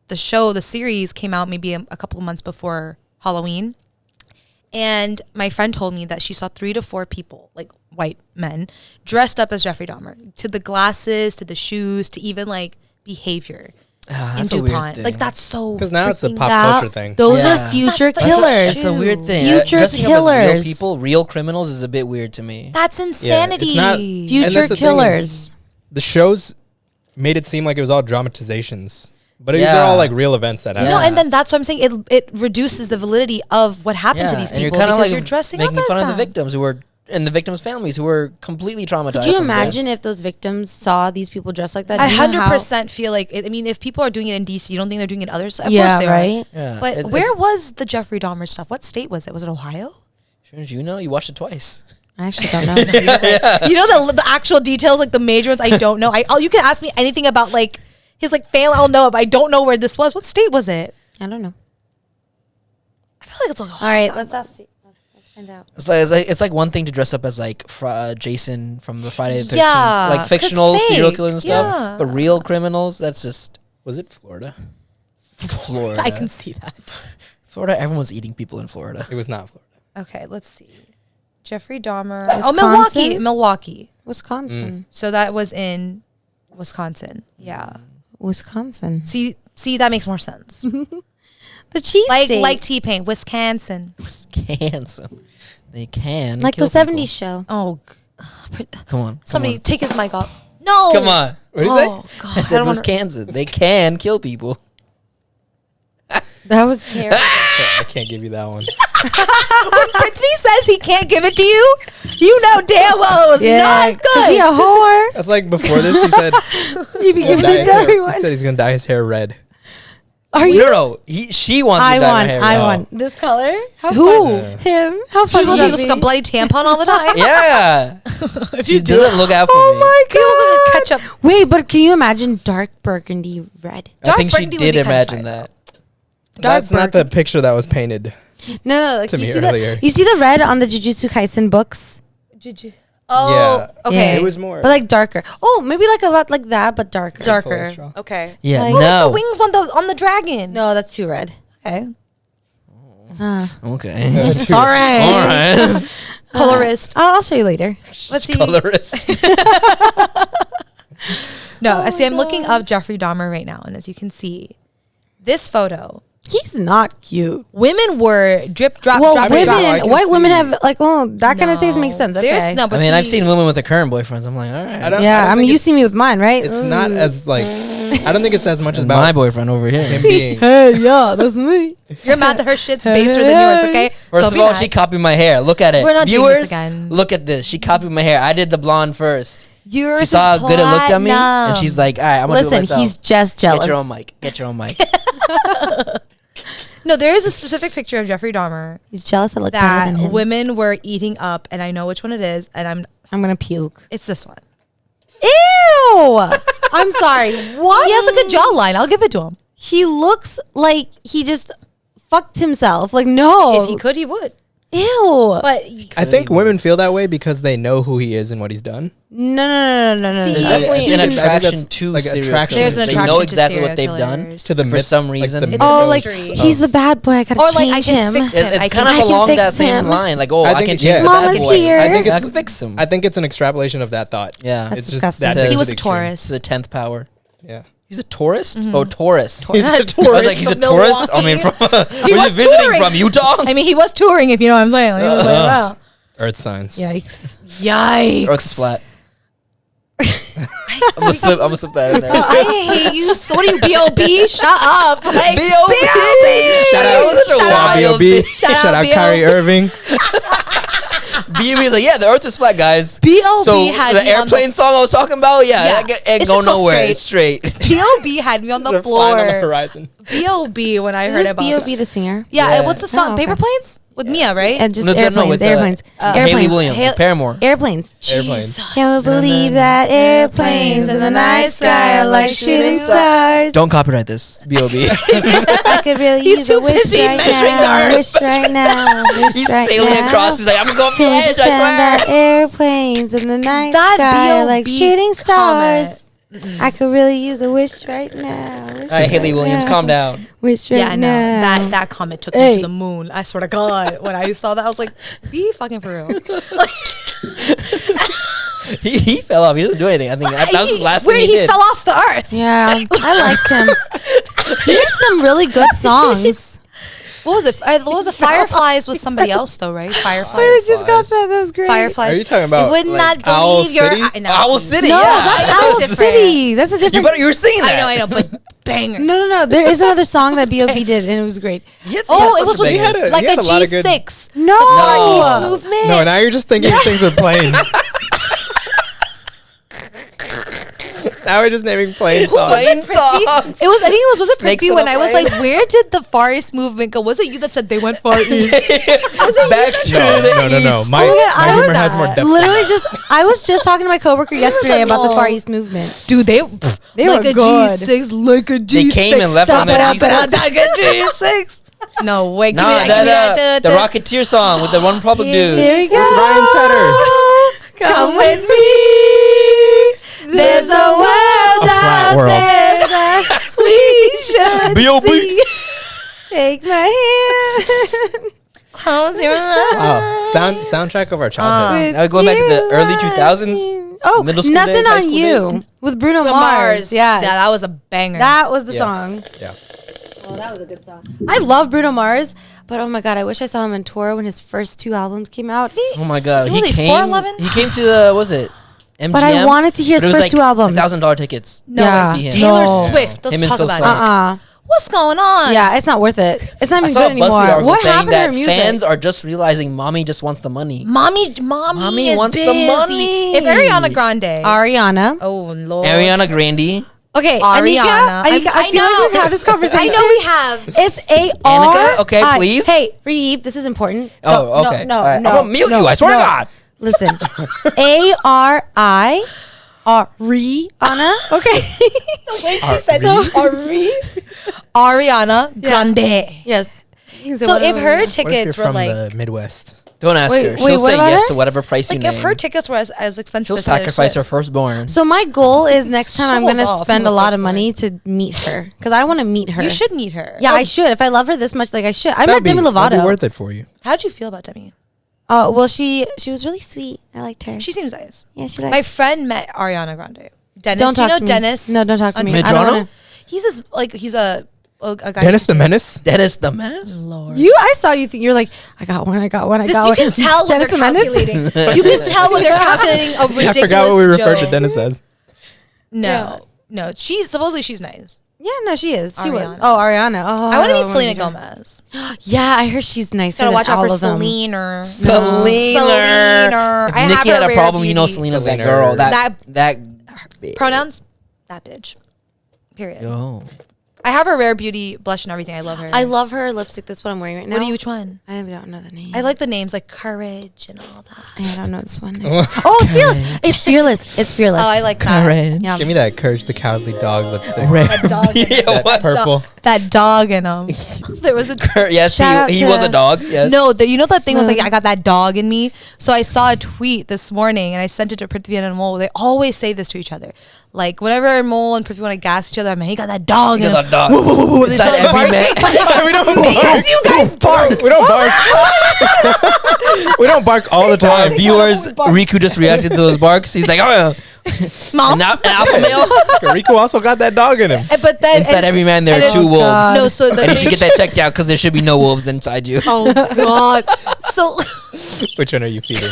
the series came out maybe a couple of months before Halloween. And my friend told me that she saw 3 to 4 people, like white men, dressed up as Jeffrey Dahmer, to the glasses, to the shoes, to even like behavior. In That's a weird DuPont. thing. Like that's so Because now it's a freaking pop that- culture thing. Those Yeah. are future That's killers. a weird thing. Future Dressing up as real killers. people, real criminals, is a bit weird to me. That's insanity. not- Future that's the thing killers. is, the shows made it seem like it was all dramatizations, but these Yeah. are all like real events that happened. No, Yeah. and then that's what I'm saying. It reduces the validity of what happened to these and you're people kind of because like you're dressing making up as fun them. of the victims who were and the victims' families who were completely traumatized. Could you from imagine this. if those victims saw these people dressed like that? I You know how- 100% feel like I mean, if people are doing it in DC, you don't think they're doing it in others? Of Yeah, course they right. are. Yeah, But it- where it's- was the Jeffrey Dahmer stuff? What state was it? Was it Ohio? Shouldn't you know? You watched it twice. I actually don't know. You know the actual details, like the major ones. I don't know. You can ask me anything about like his like fail. I'll know it, but I don't know where this was. What state was it? I don't know. I feel like it's Ohio. All right, let's ask. Let's find out. It's like one thing to dress up as like Jason from the Friday the 13th, Yeah, like 'cause fictional it's serial fake. killers and stuff. Yeah. But real criminals, that's just was it Florida? Florida. I can see that. Florida. Everyone's eating people in Florida. It was not Florida. Okay, let's see. Jeffrey Dahmer. Wisconsin? Oh, Milwaukee. Milwaukee. Wisconsin. So that was in Wisconsin. Yeah. Wisconsin. See, that makes more sense. The cheese state. like T-Pain, Wisconsin. Wisconsin. They can like the kill 70s people. show. Oh, Come on. somebody take his mic off. No. Come on. What did you say? Oh God. I said don't wanna- Wisconsin. They can kill people. That was terrible. I can't give you that one. When Britney says he can't give it to you, you know damn well it's not Is he good. a whore? That's like before this. He said He be giving it to everyone. he said he's gonna dye his hair red. Are you? No. She wants I to dye my won. hair I red. won. This color? How Who? fun. Him? How So fun he would that looks like be? a bloody tampon all the time. Yeah. She doesn't look out for Oh me. my He looks like a god! ketchup. Wait, but can you imagine dark burgundy red? I think she burgundy would did be kinda imagine fire. that. That's not the picture that was painted. No, like To you me see earlier. the red on the Jujutsu Kaisen books, Oh, Yeah. okay. It was more. but like darker. Oh, maybe like a lot like that, but darker. darker. straw. Okay. Yeah, Like- What no. about the wings on the dragon? No, that's too red. Okay. Okay. All right. All right. Colorist. I'll show you later. Let's see. Colorist. No, I see. I'm looking up Jeffrey Dahmer right now, and as you can see, this photo, He's not cute. women were drip, drop, Well, drop, women- drop. I can white women see- have like, oh, that kind of taste makes sense. Okay. There's no, but I mean, see, I've seen women with their current boyfriends. I'm like, all right. Yeah, I mean, think you it's- see me with mine, right? It's not as like. I don't think it's as much It's about my boyfriend over here. him being. Hey, yeah, that's me. you're mad that her shit's baser than yours. Okay. First Don't of be all, mad. she copied my hair. Look at it. We're not doing Viewers, this again. look at this. She copied my hair. I did the blonde first. Yours She is saw how good it looked at me, and platinum. she's like, all right, I'm going to do it Listen, myself. he's just jealous. Get your own mic. Get your own mic. No, there is a specific picture of Jeffrey Dahmer He's jealous. I look better that than him. women were eating up, and I know which one it is, and I'm gonna puke. it's this one. Ew! I'm sorry. What? He has a good jawline. I'll give it to him. He looks like he just fucked himself. Like, no. If he could, he would. Ew. But I think women feel that way because they know who he is and what he's done. No. See, There's There's definitely an I think that's attraction to like serial attraction. killers. there's an They attraction know to exactly serial what they've done killers. To the for myth- some like reason. the It- myth- Oh, like Mystery. he's the bad boy. I gotta Or, like, change I can him. fix him. It's I kind can- of I can along fix that same him. line. Like, oh, I I, think can it- change yeah. the Mama's bad boy. here. I think I it's. can fix him. I think it's an extrapolation of that thought. Yeah. That's It's disgusting. just that. He to was the a extreme. Taurus. To the 10th power. Yeah. He's a tourist? Oh, tourist. He's a I was tourist. like, he's a from tourist? I mean, Milwaukee. from where's was he visiting touring. from? Utah? I mean, he was touring, if you know what I'm saying. Like, he was like, wow. Earth signs. Yikes. Yikes. Earth's flat. I'm gonna slip that in there. I hate you. So what are you, B.O.B.? Shut up. Like, B.O.B. Shout out, That was such a shout out wild B.O.B. thing. Shout out Kyrie Irving. B.O.B. is like, yeah, the Earth is flat, guys. B.O.B. So had the me on airplane song I was talking about, Yeah. it It's go just go nowhere. It's straight. B.O.B. had me on the They're flying on the floor. horizon. B.O.B. when I Is heard this about B.O.B. it. the singer? Yeah, Yeah. what's the song? Oh, okay. Paper Planes? With Mia, right? And just No, airplanes, with, airplanes, Haley airplanes, Williams, Paramore. airplanes. Airplanes. Can we believe that airplanes in the night sky are like shooting stars? Don't copyright this, B.O.B. I could really He's use too a wish busy right measuring now. the Wish right now. Wish He's right sailing now. across. He's like, I'm going for the Can edge, pretend I that swear. airplanes in the night That sky are like B.O.B. shooting comment. stars. I could really use a wish right now. Wish All right, Haley right Williams, now. calm down. Wish right Yeah, I know. now. That comment took me Hey. to the moon. I swear to God. When I saw that, I was like, be fucking for real. He fell off. He doesn't do anything. I think that was the last Where thing he he did. fell off the earth. Yeah, I liked him. He had some really good songs. What was it? What was it? Fireflies was somebody else though, right? Fireflies. I just got that. That was great. Fireflies. Are you talking about, You would like, not Owl believe your City? Owl City, No, yeah. that's I Owl know. different. City. That's a different. You were singing that. I know, but banger. No. There is another song that B.O.B. did, and it was great. Oh, it was with He had a- like he had a a lot of good- G6 No. No. movement. No, now you're just thinking of things with planes. Now we're just naming plane songs. Plain songs. It was. I think it was it Snakes Prithvi on when a I was plane. like, where did the Far East movement go? Was it you that said they went Far East? Back to No, the no. east. My I humor was has more depth. Literally I was just talking to my coworker yesterday about the no. Far East movement. Dude, they were like a good. G6, like a G6. They came and left on that G6. No, wait, give me Nah, that. the Rocketeer song with the One Republic dude. Here we go. Ryan Tedder. Come with me. There's a world A flat out world. there that we should B.O.B. see. Take my hand. Close your eyes. Wow. Soundtrack of our childhood. Now going back to the early 2000s. Oh, middle school Nothing days, high on school You days. with Bruno The Mars. Yeah, that was a banger. that was the Yeah. song. Yeah. Oh, that was a good song. I love Bruno Mars, but oh my god, I wish I saw him on tour when his first 2 albums came out. Oh my god, Was he came. 4'11"? He came to the was it MGM? But I wanted to hear his But it was first like 2 albums. $1,000 tickets. no, Yeah. See him. Taylor No. Swift. Let's Him and talk Silk about Sonic. it. What's going on? Yeah, it's not worth it. It's not I even saw a good BuzzFeed anymore. article What saying happened to her that music? fans are just realizing mommy just wants the money. Mommy is wants the busy. money. If Ariana Grande. Ariana. Oh Lord. Ariana Grande. Okay, Ariana. Anika, I feel like we've had this conversation. I know we have. It's A-R. Annika? Okay, please. Hey, Reeb, this is important. Oh, okay. No, All right. no, I'm gonna mute you. I swear to God. Listen, A-R-I. Rihanna. Okay. She said Ariana Grande. Yes. So if her What if you're tickets were from like, the Midwest? Don't ask Wait, her. wait, She'll what say about yes her? to whatever price you like if name. her tickets were as expensive She'll as Taylor sacrifice her Swift's. firstborn. So my goal is next time I'm Hold gonna off spend on a the lot first of money to meet her because I want to meet her. You should meet her. Yeah, I should. If I love her this much, like I should. I met That'd Demi be Lovato. worth it for you. How'd you feel about Demi? Oh well, she was really sweet. I liked her. She seems nice. Yeah, she liked. My friend met Ariana Grande. Dennis, Don't do you talk know to me. Dennis? No, don't talk to on me. TikTok? I don't Medrano? wanna- He's a guy. Dennis who the sings- Menace? Dennis the Menace. Lord. I saw you. You're like, I got one. I got one. I This, got you one. can tell what Dennis they're the Menace? calculating. You can tell when they're calculating a ridiculous I forgot what we referred to joke. Dennis as. No. Supposedly she's nice. Yeah, no, she is. She was. Ariana. Oh, Ariana. Oh, I want to don't meet Selena her. Gomez. Yeah, I heard she's nicer Gotta than watch out all for of them. Selena. Selena. If If I have Nikki a had a rare problem, you know beauty. Selena's that Selena. girl. That Pronouns? That bitch. Period. Yo. I have a rare beauty blush and everything. I love her. I love her lipstick. That's what I'm wearing right now. Which one? I don't know the name. I like the names like Courage and all that. I don't know this one. Oh, it's fearless. It's fearless. It's fearless. Oh, I like that. Courage. Yeah. Give me that Courage the Cowardly Dog lipstick. That dog. Yeah, That what? purple. That dog in him. There was a Yes, Shout out he to- was a dog. Yes. no. You know that thing was like No. I got that dog in me. So I saw a tweet this morning and I sent it to Prithvi and Mole. They always say this to each other. Like whenever Mole and Prithvi want to gas each other, I'm like, he got that dog in He him. got a dog. They Is that start every barking. man? We don't bark. Yes, you guys bark. We don't bark. We don't bark all the time. Viewers, Riku just reacted to those barks. He's like, oh, Mom. an alpha male. Riku also got that dog in him. But then Inside every man, there and are it's- two wolves. God. No, so the And you should get that checked out because there should be no wolves inside you. Oh God. So Which one are you feeding?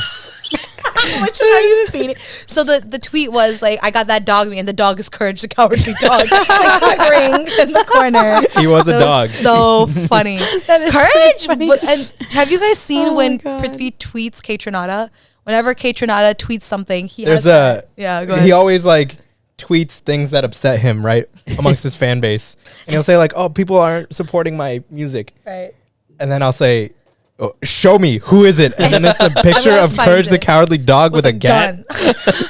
Which one are you feeding? So the tweet was like, I got that dog me, and the dog is Courage the Cowardly Dog, like quivering in the corner. He was a That dog. was so funny. That is Courage. so funny. And have you guys seen Oh my when God. Prithvi tweets K Trinata? Whenever K Trinata tweets something, he There's has that. Yeah, go ahead. He always like tweets things that upset him, right, amongst his fan base, and he'll say like, "Oh, people aren't supporting my music," Right. and then I'll say, oh, "Show me who is it?" And then it's a picture gonna of find Courage the it. Cowardly Dog with a gat,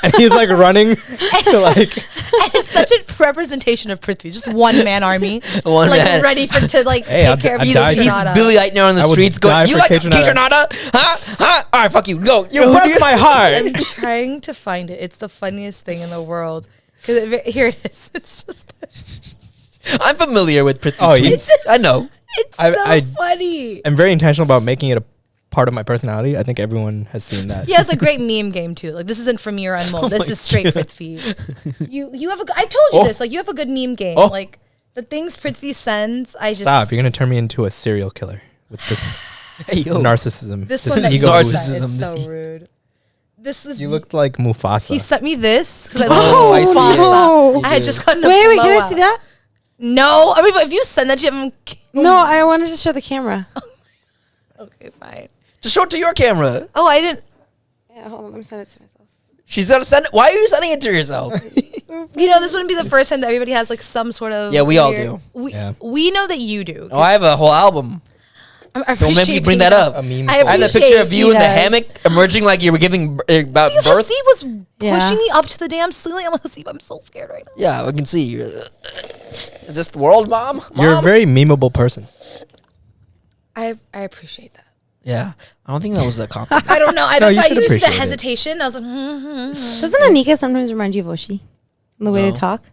and he's like running to like. And it's such a representation of Prithvi, just one man army, One like man. ready to like Hey, take I'd- care of I'd his die He's for- Billy Eichner on the I would streets die going, you for like K-Tronata." K-Tronata? Huh? All right, fuck you. Go. You broke my heart. I'm trying to find it. It's the funniest thing in the world. Because here it is. It's just this. I'm familiar with Prithvi's Oh, tweets. I know. It's I- so I- funny. I'm very intentional about making it a part of my personality. I think everyone has seen that. He has a great meme game too. Like this isn't from Mir Unmold. This my is straight Prithvi. You have a. I've told you Oh. this. Like you have a good meme game. Oh. Like the things Prithvi sends. I just Stop! You're gonna turn me into a serial killer with this Hey, yo. narcissism. This one that ego you boost. narcissism. It's so rude. This is. You looked like Mufasa. He sent me this because I Oh, love I see it. Mufasa. You I had do. just gotten a Wait, can I blowout. see that? No, I mean, but if you send that to him, No, I wanted to show the camera. okay, fine. Just show it to your camera. Oh, I didn't. Yeah, hold on. Let me send it to myself. She's gonna send it. Why are you sending it to yourself? You know, this wouldn't be the first time that everybody has like some sort of. Yeah, we all weird- do. We know that you do. Oh, I have a whole album. I Don't make me appreciate bring being that up. a meme. I I had a picture appreciate of you in the guys. hammock emerging like you were giving about Because birth. Hasib was Yeah. pushing me up to the damn ceiling. I'm like, Hasib, I'm so scared right now. Yeah, we can see you. Is this the world, Mom? You're a Mom? very memeable person. I appreciate that. Yeah, I don't think that was a compliment. I don't know. No, That's you why I should used the appreciate it. hesitation. I was like, Doesn't Anika sometimes remind you of Oshi? The way No. they talk?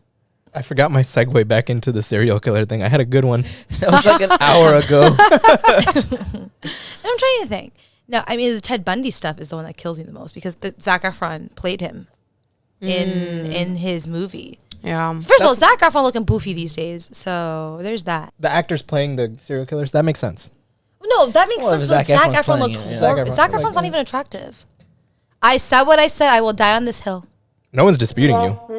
I forgot my segue back into the serial killer thing. I had a good one. That was like an hour ago. I'm trying to think. No, I mean the Ted Bundy stuff is the one that kills me the most because Zac Efron played him in his movie. Yeah. First of all, Zac Efron looking boofy these days, so there's that. The actors playing the serial killers, that makes sense. No, that makes Well, if sense. Zac Zac Efron's Efron playing looked it, yeah. horrible. Zac Zac Efron, Efron's like, not even attractive. I said what I said. I will die on this hill. No one's disputing you. He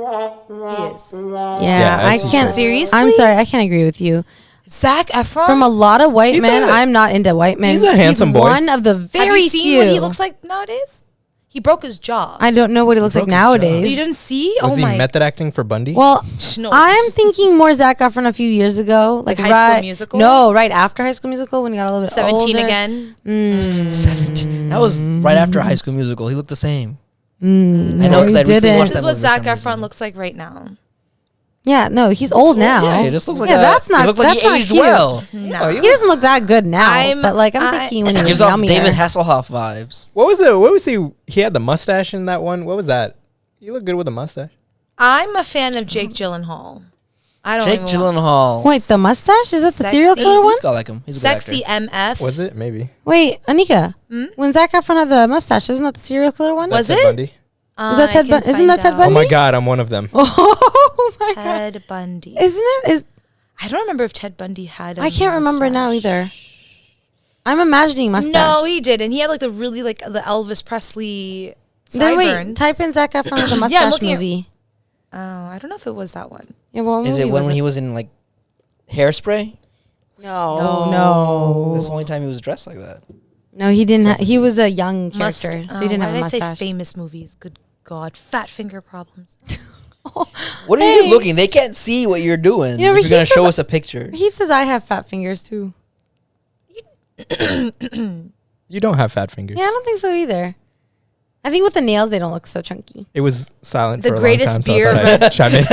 is. Yeah, I that's- can't. Seriously? I'm sorry, I can't agree with you. Zac Efron. From a lot of white He's men, a- I'm not into white men. he's a handsome boy. One of the Have very you seen few. what he looks like nowadays? He broke his jaw. I don't know what he looks like broke his jaw. you nowadays. didn't see? Was Oh he my. method acting for Bundy? Well, No. I'm thinking more Zac Efron a few years ago, like High School right, Musical? No, right after High School Musical when he got a little bit 17 older. again. 17. That was right after High School Musical. He looked the same. I No, know because he I recently didn't. watched This that is what movie for Zac some Efron reason. looks like right now. Yeah, no, he's old now. Yeah, he just looks like yeah, that's he not. looked like that's he not aged cute. well. No. He doesn't look that good now. I'm- but like I'm I- thinking when he He was gives off younger. David Hasselhoff vibes. what was it? What was he? He had the mustache in that one. What was that? You look good with a mustache. I'm a fan of Jake Gyllenhaal. I don't Jake even want- Gyllenhaal. Wait, the mustache? Is that the Sexy. serial killer one? He's got like him. He's a good Sexy actor. MF. Was it? Maybe. Wait, Anika, when Zac Efron had the mustache, isn't that the serial killer one? Was Ted it? Bundy? Is that Ted Bundy? Isn't that Ted Oh Bundy? my God, I'm one of them. Oh my god! Ted Bundy. Isn't it? Is I don't remember if Ted Bundy had. I I can't remember now either. I'm imagining mustache. No, he didn't. He had like the really like the Elvis Presley then wait, sideburns. type in Zac Efron with the mustache looking at- movie. Oh, I don't know if it was that one. Yeah, what Is it movie when was he was in like Hairspray? No, That's the only time he was dressed like that. no, he didn't. He was a young character, Must- so he oh, didn't why have a did I say mustache. famous movies? Good God, fat finger problems. What are you even looking? They can't see what you're doing. You know, if you're gonna Raheem show says- us a picture. He says I have fat fingers too. You don't have fat fingers. Yeah, I don't think so either. I think with the nails, they don't look so chunky. It was silent The for a greatest long time, beer so I thought I'd chime in.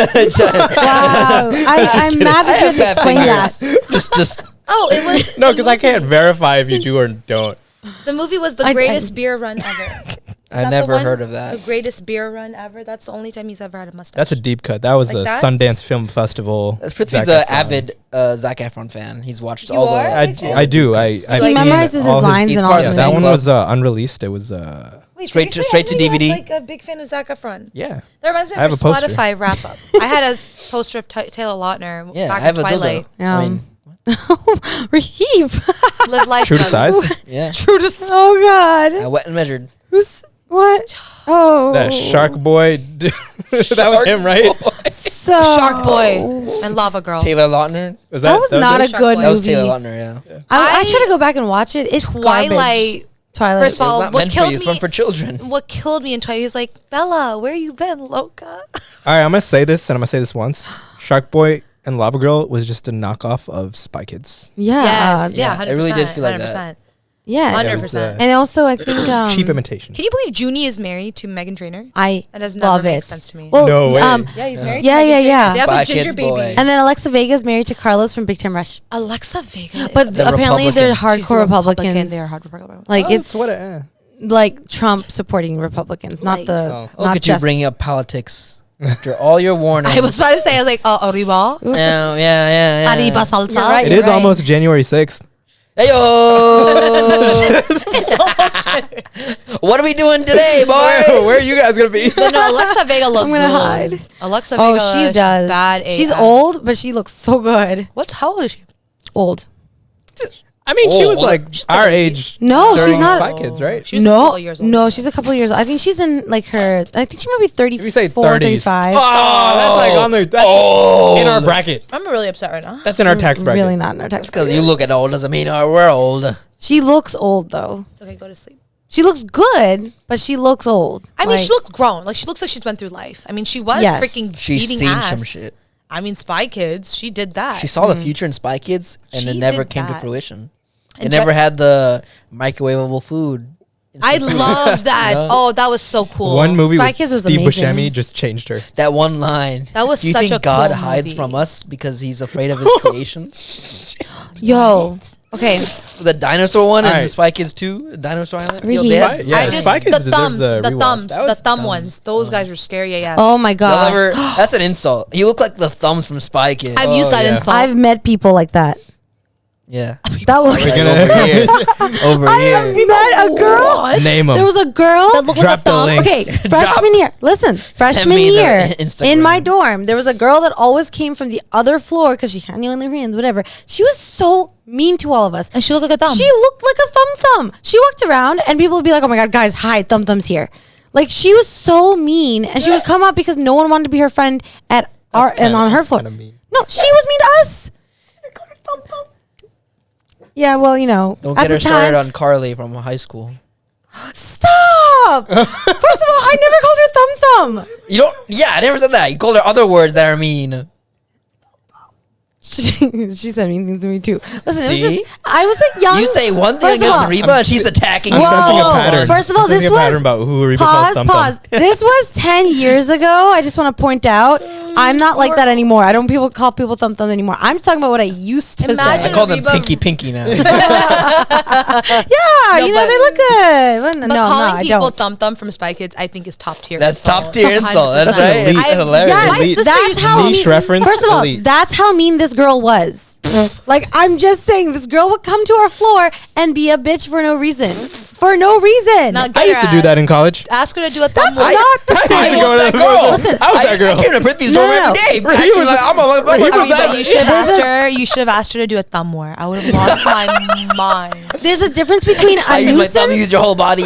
Wow, I'm mad that you had to explain that. just Oh, it was No, because I can't verify if you do or don't. the movie was the I- greatest beer run ever. I that the never one? heard of that. The greatest beer run ever. That's the only time he's ever had a mustache. That's a deep cut. That was Like a that? Sundance Film Festival. That's Prithvi's Zac Efron. avid Zac Efron fan. He's watched You all are? the. I do. I've He seen memorizes his all lines he's and all part his of Yeah, that movies. one was unreleased. It was Wait, straight to- seriously? straight to I didn't know you DVD? had, like a big fan of Zac Efron. yeah. That reminds me I have of a your poster. Spotify wrap up. I had a poster of Taylor Lautner Yeah, back I have in a Twilight. dildo. I mean, Raheem. Live life. True to brother. size. yeah. True to. Oh I God. wet and measured. Who's what? Oh, That Shark Boy. That was him, right? So Shark Boy and Lava Girl. Taylor Lautner. Was That was not a Shark good Boy. That was movie. Taylor Lautner. Yeah. I try to go back and watch it. It's Twilight. garbage. Twilight. First of all, It's not what meant for killed you. It's one me? for children. What killed me in Twilight? He's like, Bella, where you been, loca? All right, I'm gonna say this, and I'm gonna say this once. Shark Boy and Lava Girl was just a knockoff of Spy Kids. Yeah. Yes, yeah, 100%. it really did feel like that. 100%. Yeah. 100%. And also, I think Cheap imitation. Can you believe Junie is married to Meghan Trainor? I That does never love make it. sense to me. Well, No way. Yeah, he's married. Yeah, to Meghan yeah, Trainor. yeah. They have Spy a ginger Kids baby. boy. and then Alexa Vega is married to Carlos from Big Time Rush. Alexa Vega. But The apparently they're Republican. hardcore Republicans. They are hard Republicans. Like Oh, it's like Trump supporting Republicans, not Like- the Oh, look not at you just bringing up politics after all your warnings. I was about to say, I was like, Arriba. Oops. Yeah. Arriba salsa. You're right. It is almost January 6th. Hey yo! What are we doing today, boys? Where are you guys gonna be? But no, Alexa Vega looks I'm gonna good. hide. Alexa Oh, Vega. she does. Bad She's AF. old, but she looks so good. How old is she? Old. I mean, she was Oh, like she's the our baby. age. No, she's during not. Spy Kids, right? She was a No, couple of years old. no, she's a couple of years old. I think she's in like her. I think she might be If you say 34, 30s. 35. Oh, that's like on the that's in our bracket. I'm really upset right now. That's in our tax bracket. Really not in her text. Because you look at old doesn't mean we're old. She looks old though. It's okay, go to sleep. She looks good, but she looks old. I mean, Like, she looks grown. Like, she looks like she's went through life. I mean, she was Yes. freaking She's beating seen ass. some shit. I mean, Spy Kids, she did that. She saw the future in Spy Kids, and She it never did came to that. fruition. It And never had the microwavable food. I Instant food. loved that. Yeah. Oh, that was so cool. One movie Spy with Kids was Steve amazing. Buscemi just changed her. That one line. That was Do you such think a God cool hides movie. from us because he's afraid of his creations? Yo. Okay. The dinosaur one and Alright. the Spy Kids 2, Dinosaur Island. Really? Yo, they had- Yeah, I just Spy Kids the deserves thumbs, a the rewatch. thumbs, That the was thumb dumb. ones. Those guys were scary. Yeah. Oh my Y'all god. ever- that's an insult. You look like the thumbs from Spy Kids. I've used that yeah. insult. I've met people like that. yeah. That looks. Like gonna- over here. Over I here. have met a girl. Name them. There was a girl. that looked Drop like the a thumb. link. Okay, freshman year. Listen, freshman me the year Instagram. in my dorm, there was a girl that always came from the other floor because she had you in her hands, whatever. She was so mean to all of us. And she looked like a thumb. She looked like a thumb. She walked around and people would be like, "Oh my god, guys, hi, thumb's here." Like she was so mean, and she would come up because no one wanted to be her friend at our and on her floor. Kinda mean. No, she was mean to us. Yeah, well, you know, Don't at get the her started time. on Carly from high school. Stop! First of all, I never called her thumb. You don't. Yeah, I never said that. You called her other words that are mean. She said mean things to me too. Listen, it was See? just I was like young. You say one thing First of against all- Reba, and she's attacking you. Whoa. Sensing a Whoa. pattern. First of all, Sensing this a pattern was- about who Reba calls Pause, Thumb pause. Thumb. This was 10 years ago. I just want to point out, I'm not like that anymore. I don't call people thumb anymore. I'm just talking about what I used to Imagine I call them Reba- pinky now. say. Yeah, No, you know, but- they look good. Well, But no, calling I people don't. thumb from Spy Kids, I think, is top tier. That's insult. top tier insult. That's 100%. right. elite. It's I- hilarious. Yes, Elite. that's how Niche mean. reference, First of all, elite. that's how mean this girl was. Like, I'm just saying, this girl would come to our floor and be a bitch for no reason. For no reason. Not I used to do that in college. Ask her to do a thumb. That's war. not the I same. was that girl. Listen, I was that girl. I came to Prithvi's No, dorm no, every day. no. Acting like I'm a motherfucker. Ariba, you should have There's asked a- her. You should have asked her to do a thumb war. I would have lost my mind. There's a difference between a I use my thumb. You use nuisance. your whole body.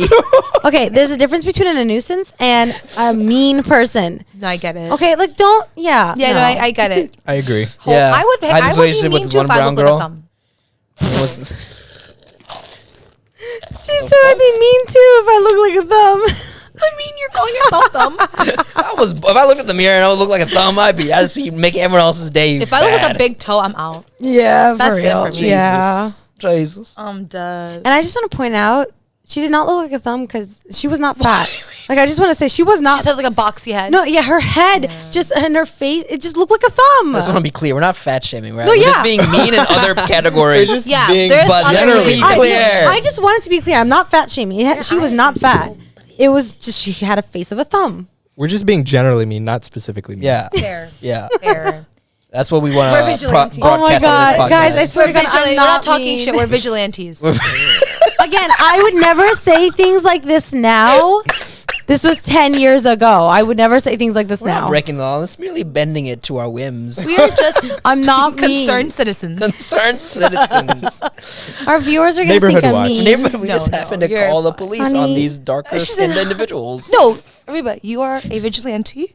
Okay, there's a difference between a nuisance and a mean person. No, I get it. Okay, like don't. Yeah. Yeah, no, I get it. I agree. Yeah. I would. I I, just would relationship be with mean this too one if I brown looked like girl. a thumb. It was- She said I'd be mean too if I look like a thumb. I mean, you're calling your thumb. if I looked at the mirror and I would look like a thumb, I'd just be making everyone else's day. If I look like bad. a big toe, I'm out. Yeah, That's for it real. for me. Yeah. Jesus. I'm dead. And I just want to point out, she did not look like a thumb because she was not fat. Like I just want to say, she was She not. just had like a boxy head. No, yeah, her head just and her face, it just looked like a thumb. I just want to be clear. We're not fat shaming. We're No, just yeah. being mean in other categories. Yeah, being- there's but other generally ways. I, clear. I just wanted to be clear. I'm not fat shaming. She was not fat. It was just she had a face of a thumb. We're just being generally mean, not specifically mean. Yeah. Fair. Yeah. Fair. That's what we want We're to vigilantes. Oh my broadcast on this God, podcast. guys, I swear to We're God, I'm vigilant. We're not not talking mean. shit. We're vigilantes. Again, I would never say things like this now This was 10 years ago. I would never say things like this We're not now. breaking the law. It's merely bending it to our whims. We are just I'm not mean. concerned citizens. Concerned citizens. Our viewers are going to think Neighborhood I'm watch. mean. Neighborhood, we No, just no, happen to you're call the fine. police on Honey. these darker skinned individuals. No, Reba, you are a vigilante.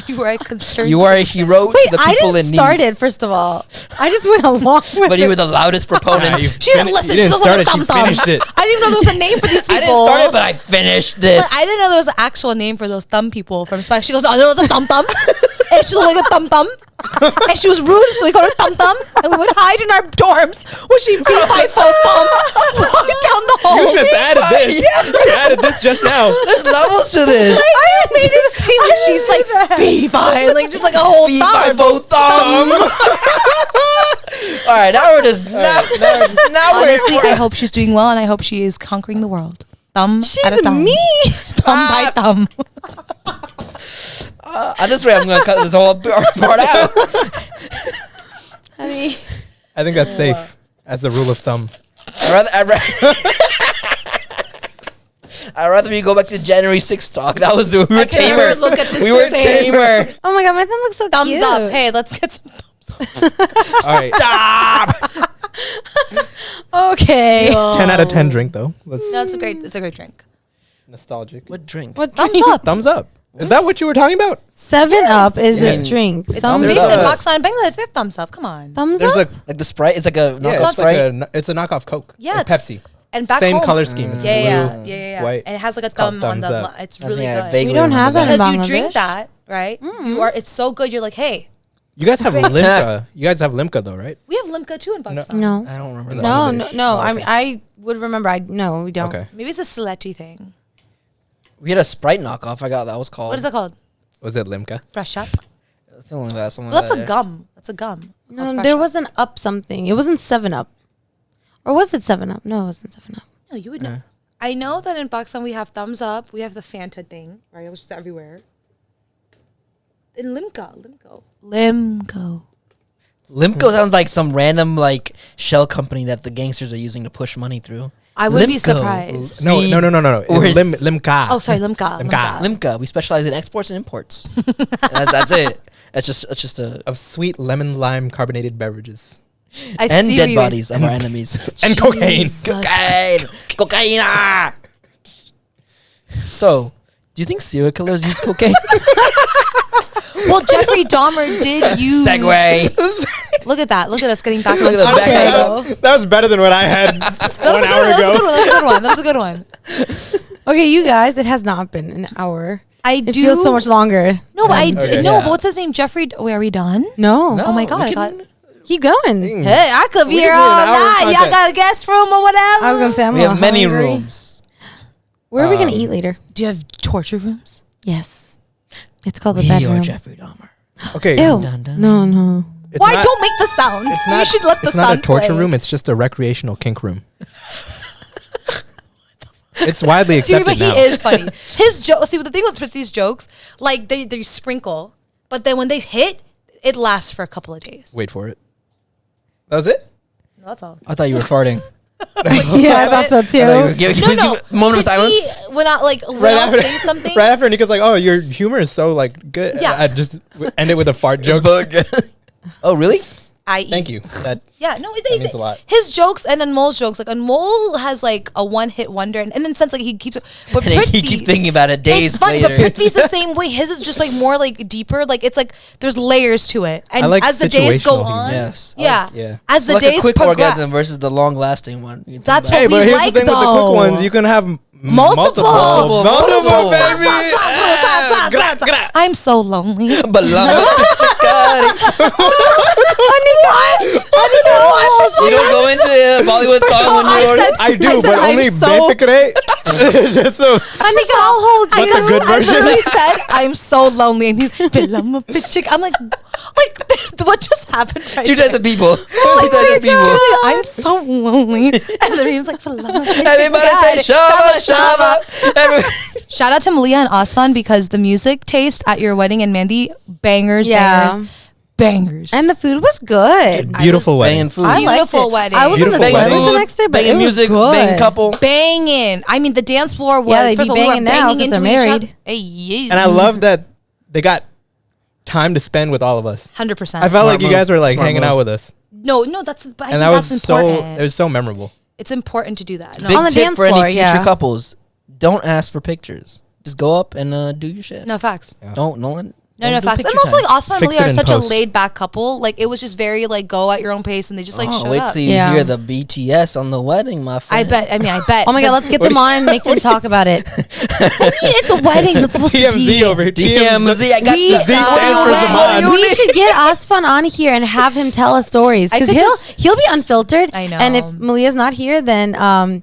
You are a concerned. You are a hero Wait, to the I people didn't in start need. it, first of all. I just went along with But you it. were the loudest proponent. She didn't listen. You She didn't doesn't start like it. She thumb thumb. finished it. I didn't even know there was a name for these people. I didn't start it, but I finished this. But I didn't know there was an actual name for those thumb people from Spanish. She goes, no, there was a thumb thumb. And she looked like a thumb thumb. And she was rude, so we called her thumb thumb. And we would hide in our dorms when she beat my full thumb. Walk down the hall. You just added this. You added this just now. There's levels to this. I made it seem like she's like B5, like just like a whole Feed thumb. my both thumb. All right, now we're just now Honestly, I hope she's doing well, and I hope she is conquering the world. Thumb at a She's thumb. me. Thumb by thumb. At this rate, I'm gonna cut this whole part out. I mean, I think that's safe as a rule of thumb. I'd rather you go back to January 6th talk. That was we were I can tamer. never look at this We were the same. tamer. oh my God, my thumb looks so Thumbs cute. up. Hey, let's get some. All right. Stop. Okay. 10 out of 10 drink though. Let's No, it's a great drink. nostalgic. What drink? What Thumbs drink? up. Thumbs up. Is that what you were talking about? 7-Up is Yeah. a drink. It's Thumbs based up. in There's a- Pakistan, Bangladesh. They're thumbs up. Come on. Thumbs There's up? a Like the Sprite? It's like a yeah, knockoff it's like Sprite. it's a knockoff Coke. Yeah, Or it's- Pepsi. And back Same home, color scheme. It's yeah, blue, yeah. white. And it has like a It's called thumb on Thumbs the. Up. It's I really think I good. vaguely We don't have remember that in Because you drink Bangladesh. that, right? You are. It's so good. You're like, hey, You guys have Limca. You guys have Limca though, right? we have limca too in Pakistan. No. I don't remember that. No, no, Bangladesh. no. Oh, I okay. mean, I would remember. No, we don't. Okay. Maybe it's a Sylheti thing. We had a Sprite knockoff. I got that was called. What is that called? Was it Limca? Fresh up. Something like that. Something Well, that's like a that, gum. That's a gum. No, Called Fresh there Up. was an Up something. It wasn't 7-Up. Or was it 7-Up? No, it wasn't 7-Up. No, you would know. I know that in Pakistan we have thumbs up. We have the Fanta thing, right? Which is everywhere. In Limco. Limco sounds like some random like shell company that the gangsters are using to push money through. I would be Limco. surprised. No. Or It's is- Limca. Oh, sorry, Limca. Limca. We specialize in exports and imports. And that's it. It's just a Of sweet lemon lime carbonated beverages I and see dead where you were- bodies of our enemies. and cocaine. Cocaine, cocaine. So, do you think serial killers use cocaine? Well, Jeffrey Dahmer did use. Segway. Look at that. Look at us getting back Look on at the track. back Okay, end. that was better than what I had That 1 was a hour ago. That was a good one. Okay, you guys, it has not been an hour. I It do. feels so much longer. No, but Okay. no. Yeah. But what's his name? Jeffrey. Wait, are we done? No. Oh my God, we I can- thought- Keep going. Hey, I could be We here can do all an hour of night. Y'all content. got a guest room or whatever. I was going to say, I'm We a have little many hungry. rooms. Where are we going to eat later? Do you have torture rooms? Yes. It's called the We bedroom. are Jeffrey Dahmer. Okay. Ew. Dun, dun. No, no. it's Why not- don't make the sound? It's You not, should let the it's not sound a torture play. room. It's just a recreational kink room. It's widely See, accepted but he now. is funny. His joke. See, the thing with these jokes, like they sprinkle, but then when they hit, it lasts for a couple of days. Wait for it. That was it? No, that's all. I thought you were farting. Yeah, I thought so too. Moment of silence. When I like when Right I'll after- say something. Right after Nico's like, "Oh, your humor is so like good." Yeah. I just end it with a fart joke. Oh, really? I eat. Thank you. That Yeah, no, that means a lot. His jokes and Anmol's jokes, like Anmol has like a one-hit wonder, and in the sense like he keeps. But And he Prithvi- keeps thinking about it days It's funny, later. but Prithvi's the same way. His is just like more like deeper. Like it's like there's layers to it, and I like as the days go situational humor. on, Yes. yeah, yeah. as It's the like days a quick progress, orgasm versus the long-lasting one. You think That's about Hey, it. what but we here's like, the thing with the though. quick ones. You can have Multiple. multiple, baby. I'm so lonely. But you don't go into a Bollywood song when you're. I do, I said but I'm only so- basic rate. Just so Anika, I'll hold you. Not the good I version. literally said I'm so lonely, and he's I'm a bitch chick. I'm like what just happened? Right Two types there? of people. Two Oh types my of people. God. I'm so lonely. And then he was like, Everybody say shava shava. Every- Shout out to Malia and Asfan because the music taste at your wedding and Mandy bangers, Yeah. bangers, bangers. And the food was good. Beautiful wedding. Banging food. I liked Beautiful it. wedding. I was on the Beautiful toilet wedding. the next day, but banging it was music, good. banging couple. Banging. I mean, the dance floor was, Yeah, they'd first be of all, we were banging now banging 'cause into they're each other. married. Hey, yeah. And I love that they got time to spend with all of us. 100%. I felt like you move. guys were like Smart hanging move. out with us. No, that's, but I And think that was that's so, important. it was so memorable. It's important to do that. No, Big On the tip dance for floor, any future yeah. couples: don't ask for pictures. Just go up and do your shit. no facts. Don't No, don't do facts. And picture also, like, time. Osman and Fix Malia it are in such post. a laid back couple. Like, it was just very, like, go at your own pace, and they just, like, showed wait up. till you Yeah. hear the BTS on the wedding, my I friend. bet. I bet. Oh my God, let's get them on and make them talk about it. It's a wedding. It's supposed to TMZ be. over here. TMZ, I got We, the Z stands for Zaman. we should get Asfan on here and have him tell us stories I because could he'll be unfiltered. I know. And if Malia's not here, then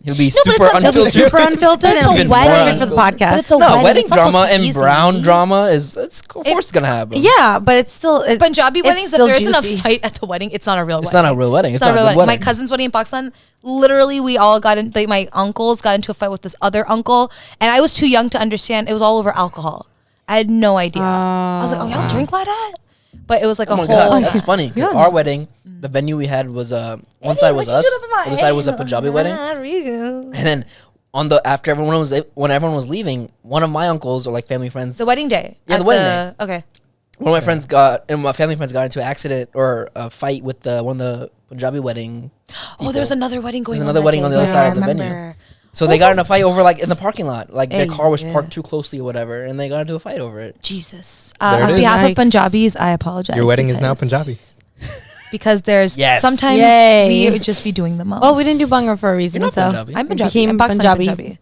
He'll be No, but super it's a- he'll be unfiltered. super unfiltered It's and a it's wedding. perfect for the But podcast. it's a No, wedding. wedding It's not supposed drama to be and easy. brown drama is of course it's gonna happen. Yeah, but it's still Punjabi it's weddings, if still there isn't juicy. a fight at the wedding, it's not a real It's wedding. not a real wedding. It's not a real wedding. My cousin's wedding in Pakistan, literally, we all got in, like, my uncles got into a fight with this other uncle, and I was too young to understand. It was all over alcohol. I had no idea. I was like, oh, y'all drink like that? But it was like Oh a my whole. god, that's funny. 'Cause our wedding, the venue we had was one side was us, the other side was a Punjabi wedding, and then on the after everyone was when everyone was leaving, one of my uncles or like family friends, The wedding day. Yeah, At the wedding Okay. one of my friends got and my family friends got into an accident or a fight with one of the Punjabi wedding. Oh, there was another wedding going on. another that wedding day. on the other Yeah, side I of the venue. remember. So they got in a fight over like in the parking lot, like their Hey, car was yeah. parked too closely or whatever, and they got into a fight over it. Jesus. There it On is. behalf of Yikes. Punjabis, I apologize. Your wedding is now because- Punjabi. Because there's Yes. sometimes Yay. we would just be doing the most. Well, we didn't do Bhangra for a reason. You're not so Punjabi. I'm Punjabi. became I'm Pakistani Punjabi.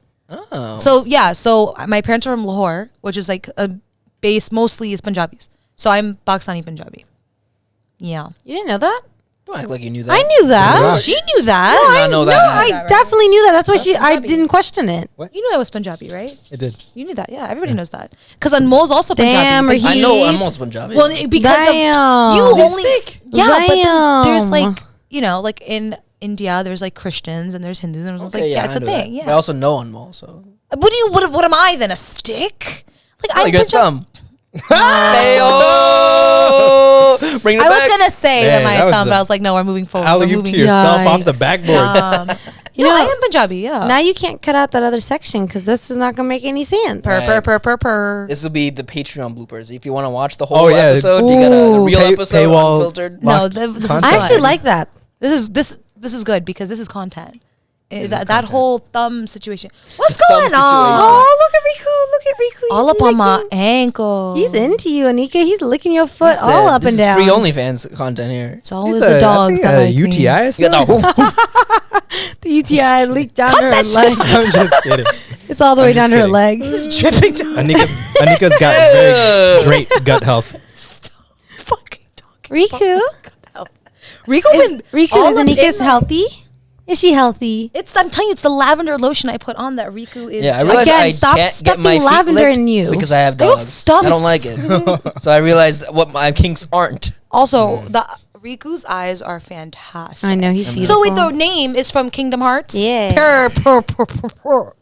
Oh, So yeah, so my parents are from Lahore, which is like a base mostly is Punjabis. So I'm Pakistani Punjabi. Yeah. You didn't know that? don't act like you knew that. I knew that. Yeah. She knew that. I did not know that. I definitely knew that. That's why I didn't question it. You knew I was Punjabi, right? It did. You knew that. Yeah, everybody knows that. Because Anmol's also Damn, Punjabi. Raheem. I know I'm also Punjabi. Well, because Damn. of you Is he only sick? Yeah, but then there's Damn. like, you know, like in India there's like Christians and there's Hindus and there's like yeah, it's I a know thing. that. Yeah. But I also know Anmol, so What am I then? A stick? Like oh, I'm you got Punjabi. thumb. Hey-oh! Bring it I was back. gonna say Man, that my that was thumb, a but I was like, no, we're moving forward. Alley We're oop to moving. yourself off the Yikes. backboard. You No, know, I am Punjabi. Yeah. now you can't cut out that other section because this is not going to make any sense. Purr. This will be the Patreon bloopers. If you want to watch the whole Oh, yeah. episode, you got the Ooh. real episode paywall. unfiltered. No, Locked this is content. I actually fun. like that. This is good because this is content. That content. whole thumb situation. What's The thumb going on? situation. Oh, look at Riku. Look at Riku. He's All up on my licking- ankle. He's into you, Anika. He's licking your foot all up this and is down. free OnlyFans content here. It's always the dogs that like me. UTI. You got the The UTI leaked down to her leg. I'm just kidding. It's all the way I'm down just to her kidding. leg. He's dripping down. Anika's got very great gut health. Fucking talking. Riku. Rico Is, been Riku, all is up Anika's in my- healthy? Is she healthy? I'm telling you, it's the lavender lotion I put on that Riku is. Yeah, I just- realized Again, I stop can't get stuffing my feet lavender licked in you. because I have I don't dogs. stuff- I don't like it. So I realized what my kinks aren't. Also, the Riku's eyes are fantastic. I know, he's beautiful. So wait, the name is from Kingdom Hearts. Yeah. Purr.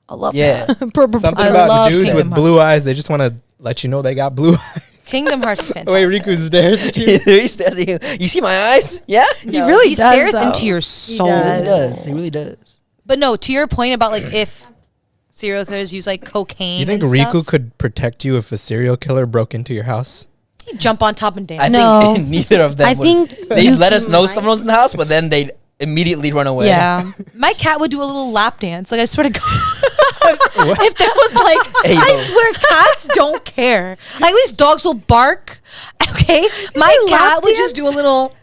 I love Yeah. that. Something I about love Jews Kingdom with blue eyes. They just want to let you know they got blue eyes. Kingdom Hearts is The fantastic. way Riku stares at you. He stares at you. You see my eyes? Yeah? He really he does, stares though. into your soul. does. He does. He really does. But no, to your point about like if serial killers use like cocaine. You think and Riku stuff, could protect you if a serial killer broke into your house? he'd jump on top and dance. I No. think neither of them I would. think They'd you let us can- know someone's in the house, but then they'd immediately run away. Yeah. My cat would do a little lap dance. Like I swear to God. If there was like, Hey, I yo. swear cats don't care. Like, at least dogs will bark. Okay, my say lap cat would dance? just do a little.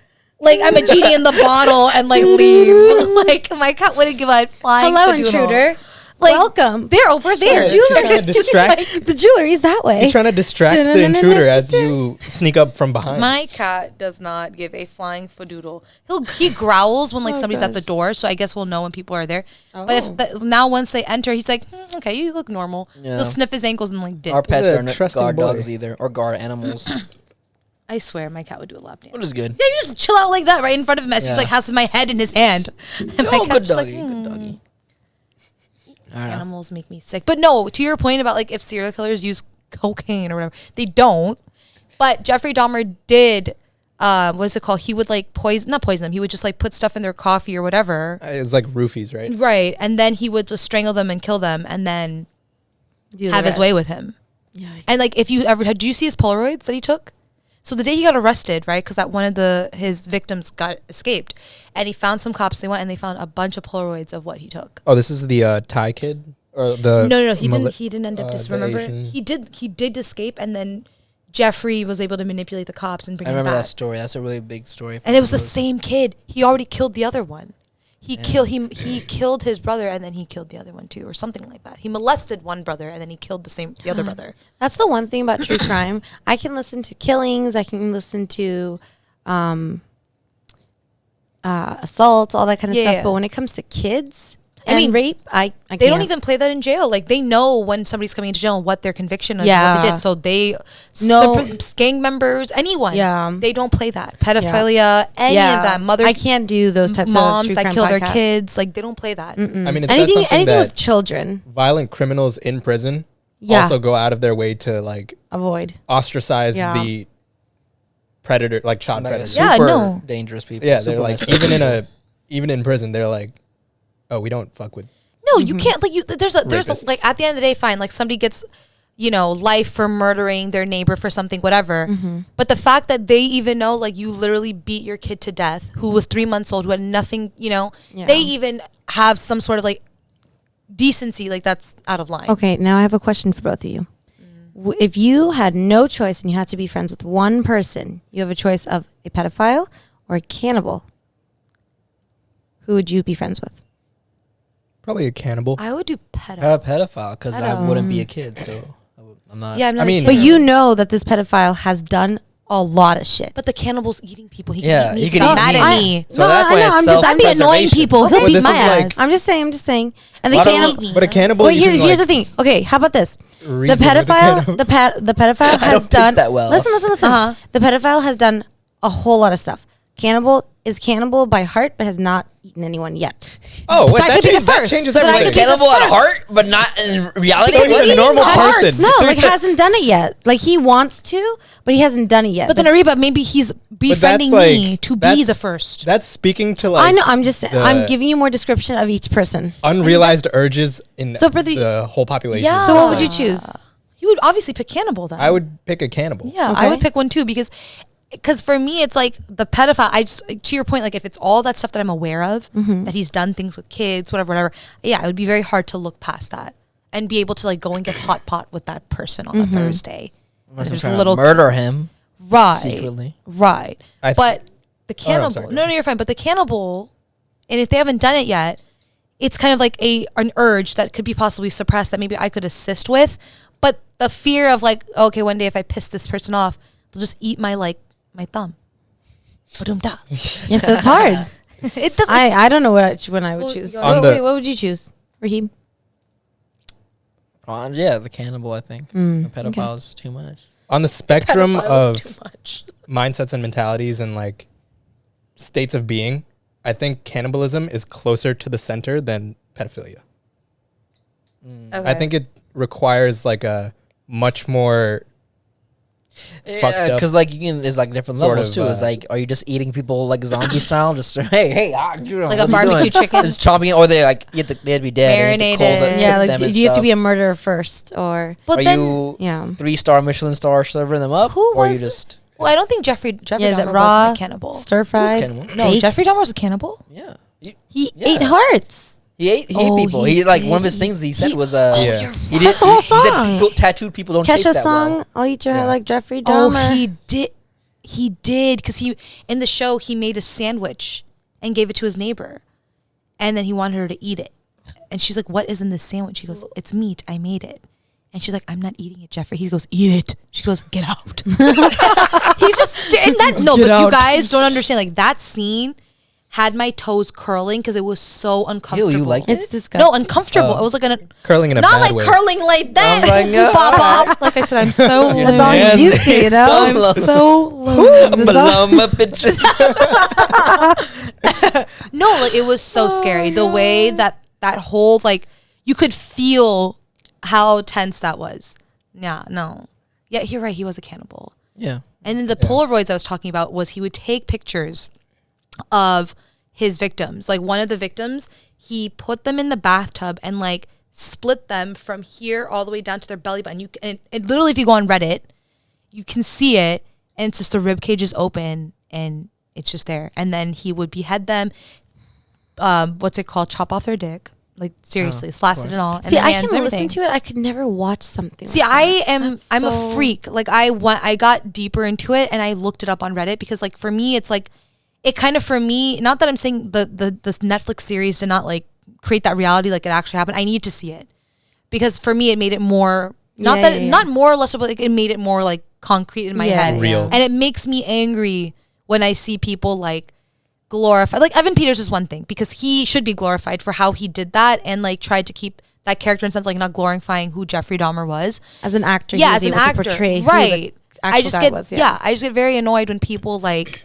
Like I'm a genie in the bottle and like leave. Like my cat wouldn't give a flying. Hello, fadoo. intruder. Like, Welcome. They're over there. He's trying to Just distract. like, the jewelry's that way. He's trying to distract the intruder as you sneak up from behind. My cat does not give a flying fadoodle. He growls when like somebody's at the gosh. door, so I guess we'll know when people are there. But if now once they enter, he's like, okay, you look normal. Yeah. He'll sniff his ankles and like dip. Our pets He's a are not trusting guard boy. dogs either, or guard animals, I swear, my cat would do a lap dance. which is good. Yeah, you just chill out like that right in front of him as he's Yeah. like has my head in his hand. And my Oh, good cat's just like, doggy, good doggy. I don't know. animals make me sick. But no, to your point about like if serial killers use cocaine or whatever, they don't. But Jeffrey Dahmer did what is it called? He would like not poison them. He would just like put stuff in their coffee or whatever. It's like roofies, right? Right. And then he would just strangle them and kill them and then have his way with him. Yeah. And like, if you ever did you see his Polaroids that he took? So the day he got arrested, right? Because that one of his victims got escaped, and he found some cops. They went and they found a bunch of Polaroids of what he took. Oh, this is the Thai kid or the No. He didn't end up remember. Asian. He did escape, and then Jeffrey was able to manipulate the cops and bring him back. I remember that story. That's a really big story. And it was the same kid. He already killed the other one. He killed his brother, and then he killed the other one too, or something like that. He molested one brother, and then he killed the other brother. That's the one thing about true crime. I can listen to killings. I can listen to assaults, all that kind of stuff. Yeah. But when it comes to kids I mean, rape, I They can't. don't even play that in jail. Like, they know when somebody's coming into jail and what their conviction is, Yeah. what they did. So they, No. gang members, anyone. Yeah. They don't play that. Pedophilia, any of that. I can't do those types of moms true that crime kill their podcasts. kids. Like, they don't play that. I mean, it says Anything something that with children. violent criminals in prison also go out of their way to like Avoid. ostracize Yeah. the predator, like child Like predators. Yeah, super no. dangerous people. Yeah, Super they're like messed up. even in prison, they're like, oh, we don't fuck with. No, you can't. Like, there's Rapists. like, at the end of the day, fine. Like, somebody gets, life for murdering their neighbor for something, whatever. But the fact that they even know, like, you literally beat your kid to death, who was 3 months old, who had nothing, they even have some sort of like decency. Like, that's out of line. Okay, now I have a question for both of you. If you had no choice and you had to be friends with one person, you have a choice of a pedophile or a cannibal. Who would you be friends with? Probably a cannibal. I would do pedo. A pedophile, because I wouldn't be a kid, so I'm not. Yeah, I'm not. I mean- a But kid. you know that this pedophile has done a lot of shit. But the cannibal's eating people. He Yeah, can eat me. he He can can eat mad me. at me. So No, that I point, know, it's I'm just- I'd be annoying self-preservation. people. He'll But beat this my is ass. like- I'm just saying. And the Why don't cannibal. But a cannibal, Well, you can, here's like, the thing. Okay, how about this? reason The with a pedophile, cannibal. the pedophile has don't taste done. that well. Listen. Uh-huh. The pedophile has done a whole lot of stuff. Cannibal is cannibal by heart, but has not eaten anyone yet. Oh, So wait, I that, could be the changes, that first. changes So then I everything. could be the Cannibal at first. heart, but not in reality. Because he's a What? normal Hearts. person. No, So like he's- hasn't done it yet. Like he wants to, but he hasn't done it yet. But then Ariba, maybe he's befriending me to be the first. That's speaking to like I know. I'm just. the I'm giving you more description of each person. unrealized urges in So for the- the whole population. Yeah. So what would you choose? You would obviously pick cannibal then. I would pick a cannibal. Yeah, I Okay. would pick one too because for me it's like the pedophile. I just, to your point, like if it's all that stuff that I'm aware of, that he's done things with kids, whatever. Yeah, it would be very hard to look past that and be able to like go and get hot pot with that person on a Thursday. Unless I'm There's trying a little to murder him right, secretly. right. I th- But the Oh, no, I'm cannibal, sorry, go no, ahead. you're fine. But the cannibal, and if they haven't done it yet, it's kind of like an urge that could be possibly suppressed that maybe I could assist with. But the fear of like, okay, one day if I piss this person off, they'll just eat my thumb. Ba-dum-da. Yeah, so it's hard. It doesn't. I don't know what when I would Well, choose. On Wait, the- what would you choose, Raheem? Yeah, the cannibal. I think the pedophile is too much. On the spectrum Pedophile's of too much. mindsets and mentalities and like states of being, I think cannibalism is closer to the center than pedophilia. Okay. I think it requires like a much more fucked Yeah, up. because like you can, there's like different sort levels of, too. It's like, are you just eating people like zombie style? Just hey, Like a barbecue chicken? just chopping, or they like they have to be dead, and you have to Marinated. Yeah, cook like them do and you have to stuff. be a murderer first, or But Are then, you yeah? 3-star Michelin star serving them up, Who or you was it? just well, I don't think Jeffrey Yeah, is it Dahmer raw, wasn't a cannibal. stir fried? cannibal? No, baked? Jeffrey Dahmer was a cannibal. yeah. He Yeah. ate hearts. He ate Oh, people. he He like one of his did. things he said He- was Yeah. he That's the whole he said song. people, tattooed people don't taste Kesha's that song, well. "I'll eat your heart Yes. like Jeffrey Oh, Dahmer." he did because he in the show he made a sandwich and gave it to his neighbor, and then he wanted her to eat it, and she's like, "What is in this sandwich?" He goes, "It's meat. I made it." And she's like, "I'm not eating it, Jeffrey." He goes, "Eat it." She goes, "Get out." He's just and that. No, Get but you out. guys don't understand. Like that scene had my toes curling because it was so uncomfortable. you liked It's it? disgusting. No, uncomfortable. It was like curling in a not bad like way. curling like that. I was like, Bob. Like I said, I'm so Your That's all hands he's used to, you know. so I'm low. so low. That's all- Blum up pictures. No, like it was so scary. The way that whole like you could feel how tense that was. Yeah, no. Yeah, you're right. He was a cannibal. Yeah, And then the Polaroids I was talking about was he would take pictures of his victims. Like one of the victims, he put them in the bathtub and like split them from here all the way down to their belly button. And literally, if you go on Reddit, you can see it, and it's just the rib cage is open and it's just there. And then he would behead them. What's it called? Chop off their dick. Like seriously, slice it and all. And See, the I hands, can everything. listen to it. I could never watch something. See, like I'm a freak. Like I got deeper into it and I looked it up on Reddit because like for me, it's like it kind of for me. Not that I'm saying this Netflix series did not like create that reality like it actually happened. I need to see it because for me, it made it more. Not more or less, but like, it made it more like concrete in my head. Real. And it makes me angry when I see people like glorify. Like Evan Peters is one thing because he should be glorified for how he did that and like tried to keep that character in sense like not glorifying who Jeffrey Dahmer was as an actor. Yeah, he as was an able to actor, portray who right? the actual guy was. I just get very annoyed when people like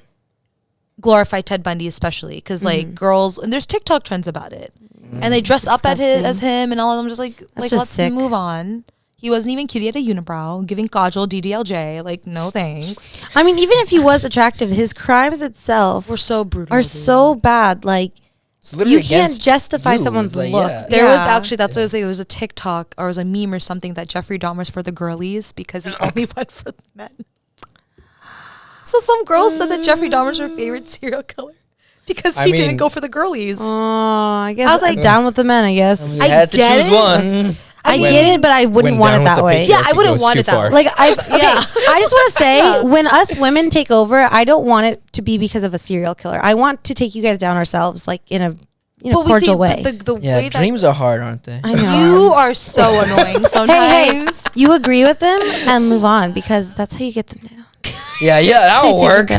glorify Ted Bundy, especially because like girls and there's TikTok trends about it, and they dress up as him and all of them. Just like just let's sick. move on. He wasn't even cute. He had a unibrow, giving Kajol DDLJ. Like, no thanks. I mean, even if he was attractive, his crimes itself We're so brutal. are so bad. Like, It's literally you can't against justify you. someone's It's like, looks. yeah. There was actually, that's what I was saying, it was a TikTok or it was a meme or something that Jeffrey Dahmer's for the girlies because he only went for the men. So some girls said that Jeffrey Dahmer's her favorite serial killer because he didn't go for the girlies. Oh, I guess I was like, down with the men. I guess You had to get choose it. one. I get it, but I wouldn't want it that way. Yeah, I wouldn't want it that way. Like I just want to say, when us women take over, I don't want it to be because of a serial killer. I want to take you guys down ourselves, like in a cordial way. The Yeah, way dreams are hard, aren't they? I know. you are so annoying sometimes. Hey, you agree with them and move on because that's how you get them down. Yeah, that'll work.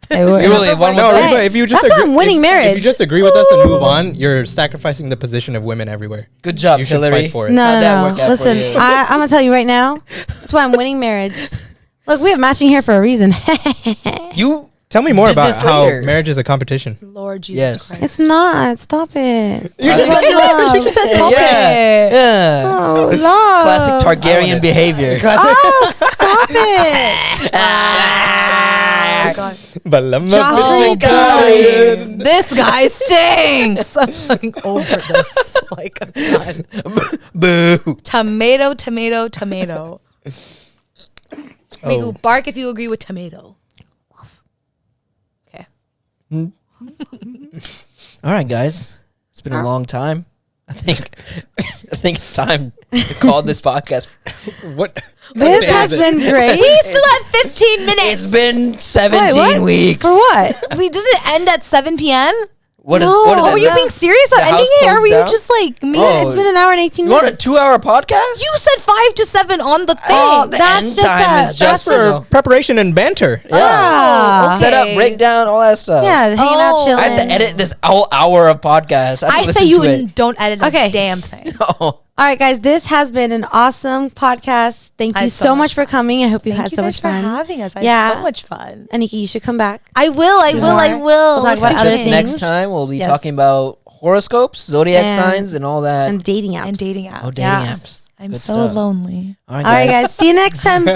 They would. You really want No, one? but if you just That's why I'm winning marriage. If you just agree with us and move on, you're sacrificing the position of women everywhere. Good job, You should Hillary. fight for it. No, How'd that work no. out for Listen, you? I'm gonna tell you right now. That's why I'm winning marriage. Look, we have matching hair for a reason. You Tell me more Did about this how later. marriage is a competition. Lord Jesus Yes. Christ. It's not. Stop it. You just said love. She just said pop it. Yeah. Oh, love. Classic Targaryen behavior. Oh, stop it. Joffrey died. This guy stinks. I'm fucking over this. Like, I'm done. Boo. Tomato, tomato, tomato. Migu, bark if you agree with tomato. Okay. All right, guys. It's been a long time. I think it's time to call this podcast. What? This has been great. We still have 15 minutes. It's been 17 what? weeks. For what? Wait, does it end at 7 p.m.? What is No. what is Oh, it? were you being serious about The ending house it? Or closed were you down? just like me? Oh. It's been an hour and 18 You want a minutes. 2-hour podcast? You said 5 to 7 on the thing. Oh, the That's end just time a- is just that's For preparation and banter. Ah. Set up, okay. breakdown, all that stuff. Yeah, hanging out, Oh. chilling. I have to edit this whole hour of podcast. I have to say listen you to it. don't edit a Okay. damn thing. Oh. All right, guys, this has been an awesome podcast. Thank I you had so so much much for coming. I hope you Thank had you so guys much for fun. having us. I Yeah. had so much fun. Anika, you should come back. I will. I Do will. I more. will. We'll talk Let's about do other it. Just things. next time we'll be Yes. talking about horoscopes, zodiac And- signs, and all that. And dating apps. And dating apps. Oh, dating Yes. apps. I'm Good so stuff. lonely. All right, All right, guys. See you next time. Bye.